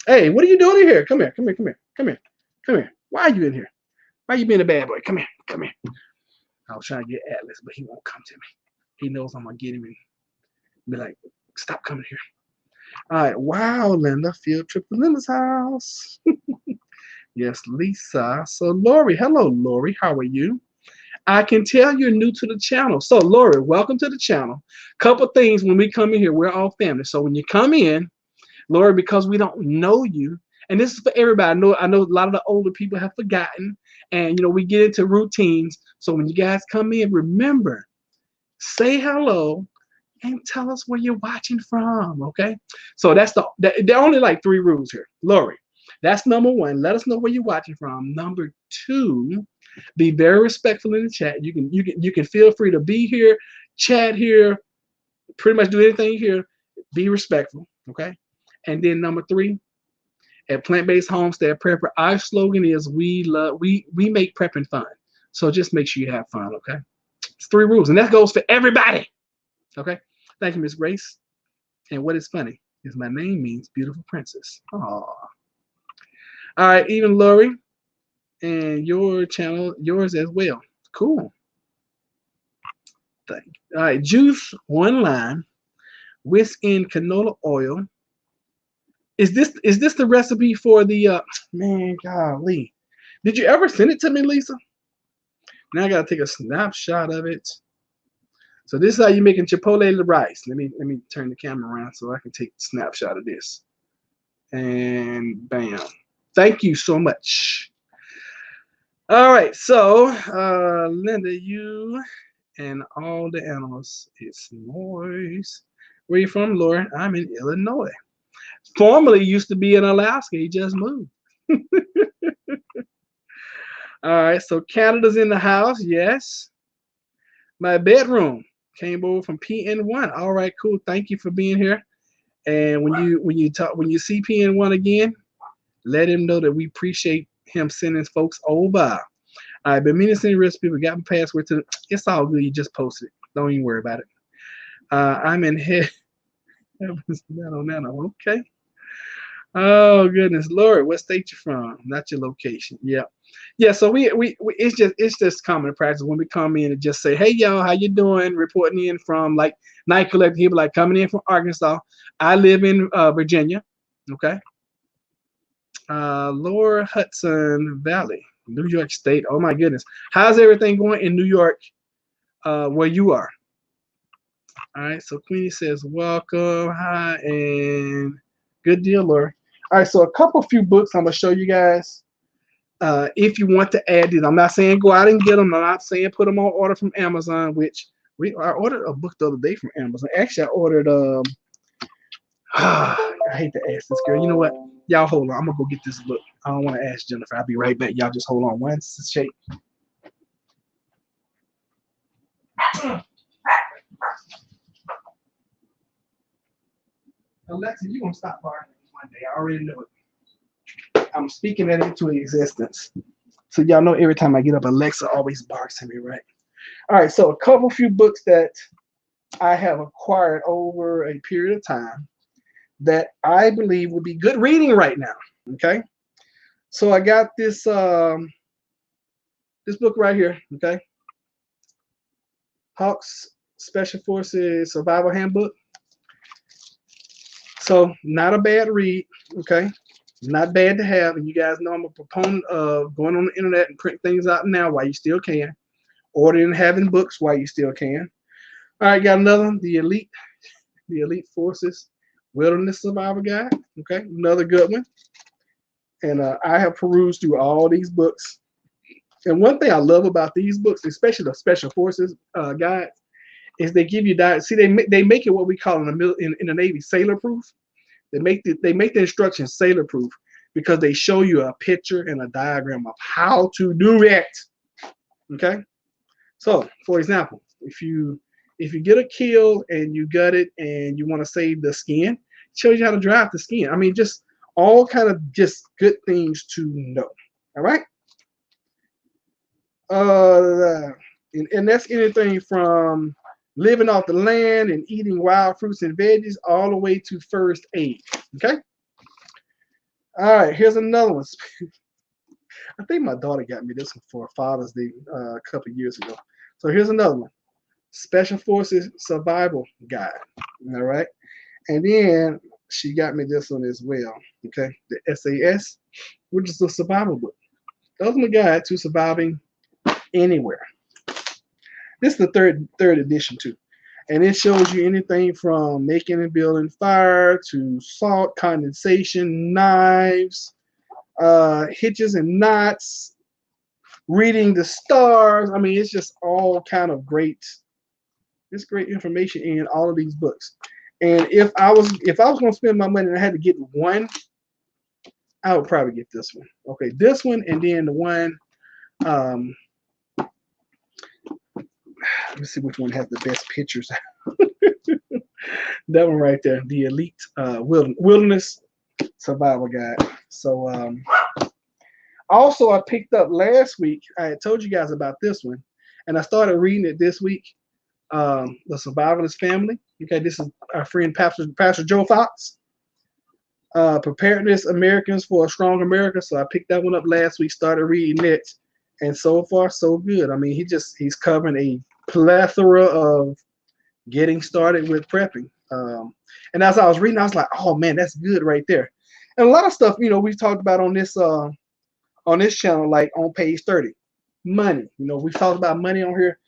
Hey, what are you doing in here? Come here, come here, come here, come here, come here. Why are you in here? Why are you being a bad boy? Come here, come here. I was trying to get Atlas, but he won't come to me. He knows I'm gonna get him and be like, stop coming here. All right, wow, Linda, field trip to Linda's house. Yes, Lisa. So, Lori, hello, Lori, how are you? I can tell you're new to the channel. So, Lori, welcome to the channel. Couple things when we come in here, we're all family. So, when you come in, Lori, because we don't know you, and this is for everybody. I know a lot of the older people have forgotten, and we get into routines. So, when you guys come in, remember, say hello and tell us where you're watching from, okay? So there are only like 3 rules here. Lori, that's number 1. Let us know where you're watching from. Number 2, be very respectful in the chat. You can feel free to be here, chat here, pretty much do anything here. Be respectful, okay? And then number 3, at Plant-Based Homestead Prepper, our slogan is we make prepping fun. So just make sure you have fun, okay? It's 3 rules, and that goes for everybody. Okay, thank you, Miss Grace. And what is funny is my name means beautiful princess. Aww. All right, even Lori, and your channel, yours as well. Cool. Thank you. All right, juice 1 lime, whisk in canola oil. Is this the recipe for the man? Golly, did you ever send it to me, Lisa? Now I gotta take a snapshot of it. So this is how you're making chipotle rice. Let me turn the camera around so I can take a snapshot of this. And bam. Thank you so much. All right, so Linda, you and all the animals, it's noise. Where you from, Laura? I'm in Illinois. Formerly used to be in Alaska. He just moved. All right, so Canada's in the house. Yes. My bedroom came over from PN1. All right, cool. Thank you for being here. And when you see PN1 again, let him know that we appreciate him sending folks over. I've been meaning to send recipe. We got my password to. It's all good. You just posted it. Don't even worry about it. I'm in head. Nano. Okay. Oh goodness, Lord, what state you from? Not your location. Yeah. So we it's just common practice when we come in and just say, hey y'all, how you doing? Reporting in from like Night Collective people, like coming in from Arkansas. I live in Virginia. Okay. Lower Hudson Valley, New York State. Oh my goodness, how's everything going in New York? Where you are? All right. So Queenie says welcome, hi, and good deal, Laura. All right, so a few books I'm gonna show you guys. If you want to add these, I'm not saying go out and get them. I'm not saying put them on order from Amazon, which I ordered a book the other day from Amazon. Actually, I ordered I hate to ask this girl. You know what? Y'all hold on. I'm gonna go get this book. I don't want to ask Jennifer. I'll be right back. Y'all just hold on one shake. Alexa, you gonna stop barking one day. I already know it. I'm speaking that into existence. So y'all know every time I get up, Alexa always barks at me, right? All right, so a few books that I have acquired over a period of time that I believe would be good reading right now. Okay, so I got this this book right here. Okay, Hawks Special Forces Survival Handbook. So not a bad read. Okay, not bad to have. And you guys know I'm a proponent of going on the internet and print things out now while you still can. Ordering and having books while you still can. All right, got another one, the Elite Forces Wilderness Survival Guide. Okay, another good one. And I have perused through all these books. And one thing I love about these books, especially the Special Forces guides, is they give you that. See, they make it what we call in the Navy sailor proof. They make the instructions sailor proof because they show you a picture and a diagram of how to do it. Okay. So, for example, if you get a kill and you gut it and you want to save the skin, it shows you how to drive the skin. I mean, just all kind of just good things to know. All right. And that's anything from living off the land and eating wild fruits and veggies all the way to first aid. Okay. All right. Here's another one. I think my daughter got me this one for Father's Day a couple of years ago. So here's another one. Special Forces Survival Guide. All right. And then she got me this one as well. Okay. The SAS, which is a survival book. Ultimate Guide to Surviving Anywhere. This is the third edition too. And it shows you anything from making and building fire to salt, condensation, knives, hitches and knots, reading the stars. I mean, it's just all kind of great. It's great information in all of these books. And if I was going to spend my money and I had to get one, I would probably get this one. Okay, this one, and then the one. Let me see which one has the best pictures. That one right there, the Elite Wilderness Survival Guide. So also I picked up last week. I had told you guys about this one, and I started reading it this week. The Survivalist Family. Okay, this is our friend Pastor Joe Fox. Preparedness Americans for a Strong America. So I picked that one up last week, started reading it, and so far so good. I mean, he's covering a plethora of getting started with prepping. And as I was reading, I was like, oh man, that's good right there. And a lot of stuff, we've talked about on this channel, like on page 30, money. We've talked about money on here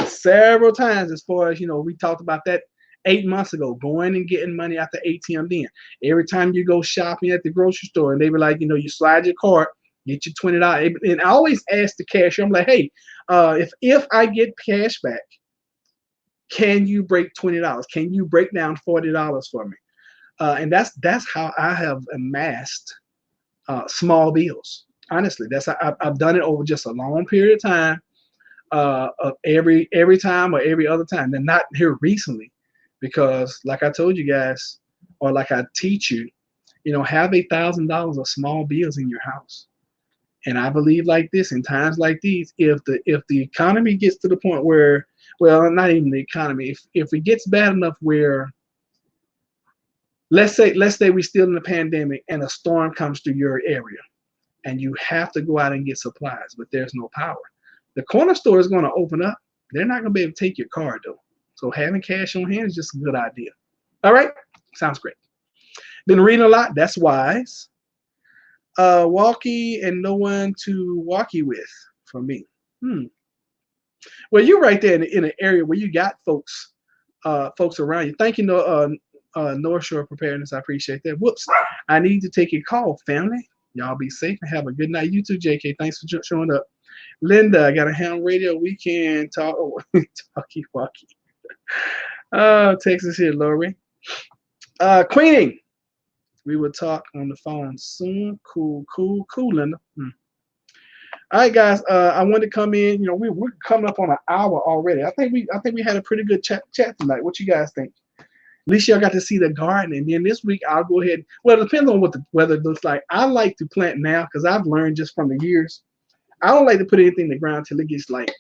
several times, as far as we talked about that 8 months ago, going and getting money at the ATM. Then every time you go shopping at the grocery store, and they were like, you slide your card, get your $20. And I always ask the cashier, I'm like, hey, if I get cash back, can you break $20? Can you break down $40 for me? And that's how I have amassed small bills. Honestly, that's how I've done it over just a long period of time. Every time or every other time, and not here recently, because like I told you guys, or like I teach you, have $1,000 of small bills in your house. And I believe like this, in times like these, if the economy gets to the point where, well, not even the economy, if it gets bad enough where, let's say we're still in the pandemic and a storm comes through your area, and you have to go out and get supplies, but there's no power. The corner store is going to open up. They're not going to be able to take your card though. So having cash on hand is just a good idea. All right, sounds great. Been reading a lot. That's wise. Walkie and no one to walkie with for me. Well, you're right there in an area where you got folks around you. Thank you, North Shore Preparedness. I appreciate that. Whoops, I need to take your call, family. Y'all be safe and have a good night. You too, JK. Thanks for showing up. Linda, I got a ham radio. We can talk. Talkie walkie. Texas here, Lori. Queenie. We will talk on the phone soon. Cool, Linda. All right, guys. I wanted to come in. We're coming up on an hour already. I think we had a pretty good chat tonight. What you guys think? At least y'all got to see the garden. And then this week I'll go ahead. Well, it depends on what the weather looks like. I like to plant now because I've learned just from the years. I don't like to put anything in the ground till it gets like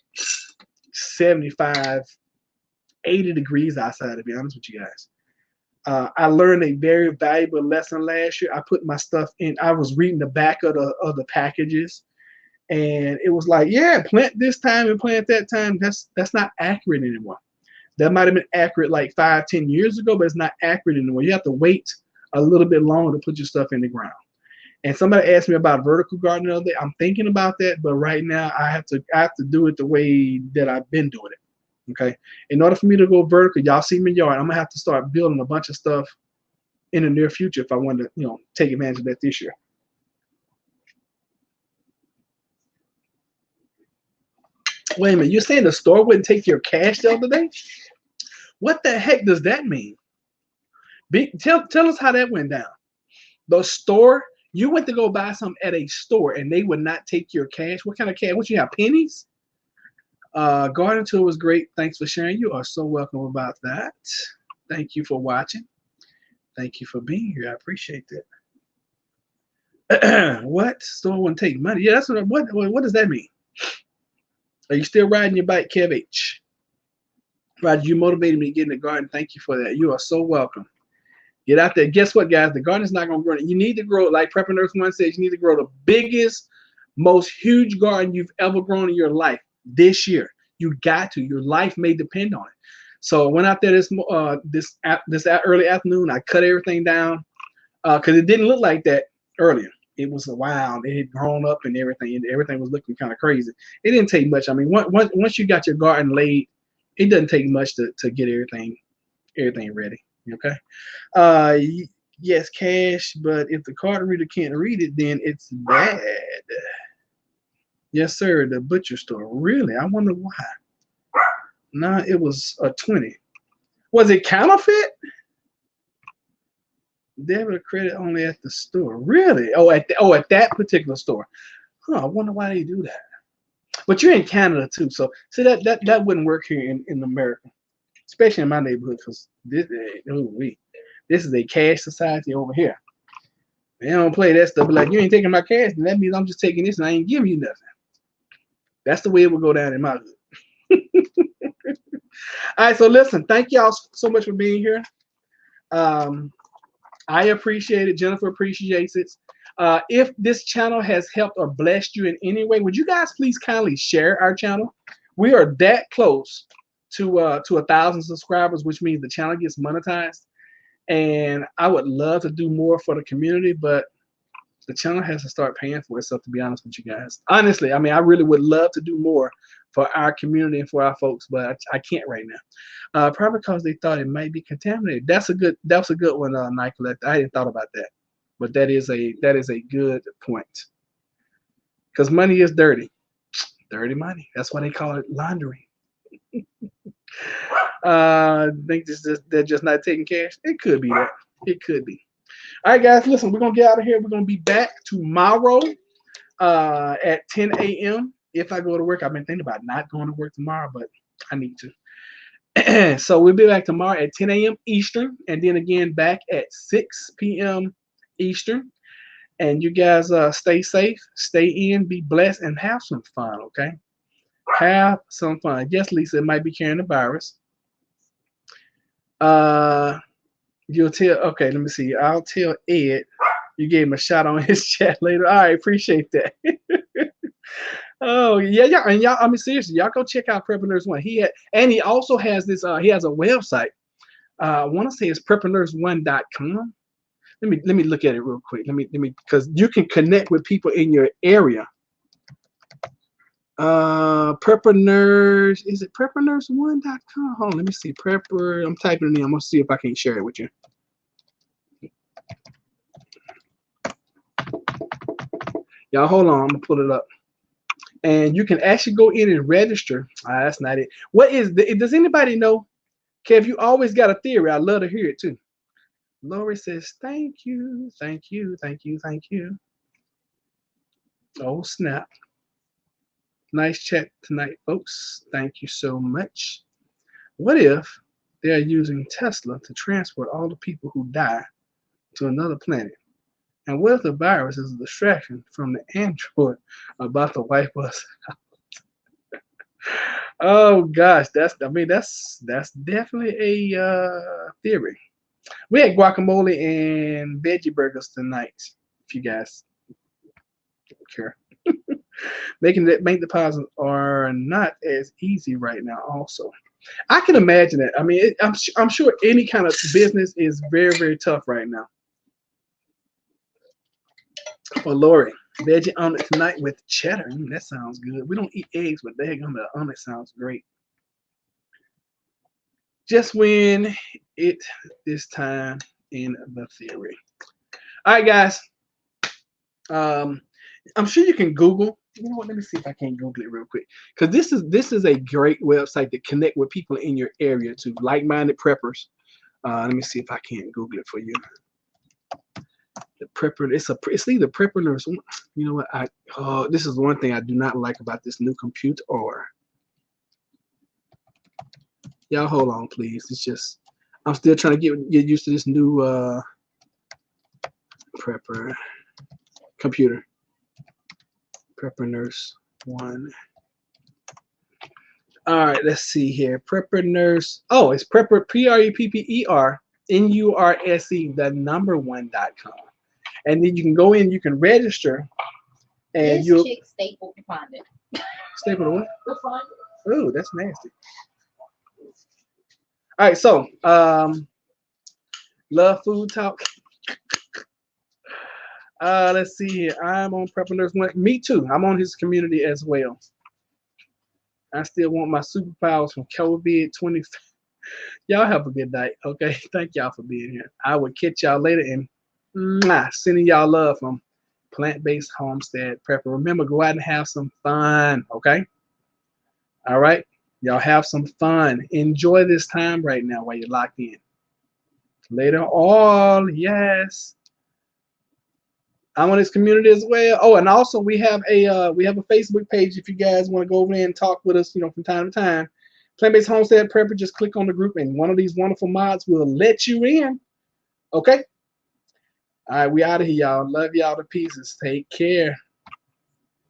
75, 80 degrees outside, to be honest with you guys. I learned a very valuable lesson last year. I put my stuff in. I was reading the back of the packages, and it was like, yeah, plant this time and plant that time. That's not accurate anymore. That might have been accurate like 5-10 years ago, but it's not accurate anymore. You have to wait a little bit longer to put your stuff in the ground. And somebody asked me about vertical gardening the other day. I'm thinking about that, but right now I have to do it the way that I've been doing it. Okay. In order for me to go vertical, y'all see my yard, I'm gonna have to start building a bunch of stuff in the near future if I want to, take advantage of that this year. Wait a minute, you're saying the store wouldn't take your cash the other day? What the heck does that mean? Tell us how that went down. The store, you went to go buy something at a store and they would not take your cash. What kind of cash? What you have, pennies? Garden tour was great. Thanks for sharing. You are so welcome about that. Thank you for watching. Thank you for being here. I appreciate that. What? Store wouldn't take money? Yeah, that's what does that mean? Are you still riding your bike, Kev H? Roger, you motivated me to get in the garden. Thank you for that. You are so welcome. Get out there. Guess what, guys? The garden is not going to grow. You need to grow, like Prep and Nurse One says, you need to grow the biggest, most huge garden you've ever grown in your life this year. You got to. Your life may depend on it. So I went out there this early afternoon. I cut everything down because it didn't look like that earlier. It was a while. It had grown up and everything. And everything was looking kind of crazy. It didn't take much. I mean, once you got your garden laid, it doesn't take much to get everything ready. Okay. Yes, cash, but if the card reader can't read it, then it's bad. Yes, sir. The butcher store. Really? I wonder why. Nah, it was a 20. Was it counterfeit? Debit or credit only at the store. Really? Oh, at that particular store. Huh, I wonder why they do that. But you're in Canada too, so see that wouldn't work here in America, especially in my neighborhood, because this is a cash society over here. They don't play that stuff. But like, you ain't taking my cash, then that means I'm just taking this and I ain't giving you nothing. That's the way it would go down in my hood. All right, so listen, thank y'all so much for being here. I appreciate it. Jennifer appreciates it. If this channel has helped or blessed you in any way, would you guys please kindly share our channel? We are that close to 1,000 subscribers, which means the channel gets monetized. And I would love to do more for the community, but the channel has to start paying for itself, to be honest with you guys. Honestly, I mean, I really would love to do more for our community and for our folks, but I can't right now. Probably because they thought it might be contaminated. That was a good one, Nicolette. I hadn't thought about that, but that is a good point. Because money is dirty, dirty money. That's why they call it laundering. Think they're just not taking cash. It could be that. It could be. All right, guys. Listen, we're gonna get out of here. We're gonna be back tomorrow at 10 a.m. If I go to work. I've been thinking about not going to work tomorrow, but I need to. So we'll be back tomorrow at 10 a.m. Eastern, and then again back at 6 p.m. Eastern. And you guys stay safe, stay in, be blessed, and have some fun. Okay. Have some fun. Yes, Lisa, it might be carrying the virus. You'll tell. Okay, let me see. I'll tell Ed. You gave him a shot on his chat later. All right, appreciate that. Oh yeah, and y'all. I mean, seriously, y'all go check out Prepreneurs One. He also has this. He has a website. I want to say it's prepreneurs1.com. Let me look at it real quick. Let me because you can connect with people in your area. Prepreneurs, is it prepreneurs1.com? Hold on, let me see. Prepper, I'm typing it in. I'm gonna see if I can share it with you. Y'all hold on, I'm gonna pull it up. And you can actually go in and register. That's not it. What is does anybody know? Kev, you always got a theory. I love to hear it too. Lori says, thank you, thank you, thank you, thank you. Oh snap. Nice chat tonight, folks. Thank you so much. What if they're using Tesla to transport all the people who die to another planet? And what if the virus is a distraction from the android about to wipe us out? Oh gosh, that's definitely a theory. We had guacamole and veggie burgers tonight. If you guys care. Bank deposits are not as easy right now. Also, I can imagine that. I mean, I'm sure any kind of business is very, very tough right now. Well, Lori, veggie omelet tonight with cheddar. That sounds good. We don't eat eggs, but the omelet sounds great. Just when it is time in the theory. All right, guys. I'm sure you can Google You know what? Let me see if I can Google it real quick. Because this is a great website to connect with people in your area to like-minded preppers. Let me see if I can Google it for you. The prepper, it's either prepper or some, you know what? This is one thing I do not like about this new computer. Or y'all hold on, please. It's just I'm still trying to get used to this new prepper computer. Prepper Nurse 1. All right, let's see here. Prepper Nurse. Oh, it's Prepper, PREPPERNURSE, the number one.com. And then you can go in, you can register, and this you'll chick stapled the fondant. staple the what? The fondant. Oh, that's nasty. All right, so love food talk. Let's see here. I'm on Prepper Nurse 1. Me too. I'm on his community as well. I still want my superpowers from COVID 20. Y'all have a good night. Okay. Thank y'all for being here. I will catch y'all later, and sending y'all love from Plant-Based Homestead Prepper. Remember, go out and have some fun. Okay. All right. Y'all have some fun. Enjoy this time right now while you're locked in. Later all. Yes. I'm on this community as well. Oh, and also we have a Facebook page if you guys want to go over there and talk with us, from time to time. Plant-Based Homestead Prepper. Just click on the group, and one of these wonderful mods will let you in. Okay. All right, we out of here, y'all. Love y'all to pieces. Take care.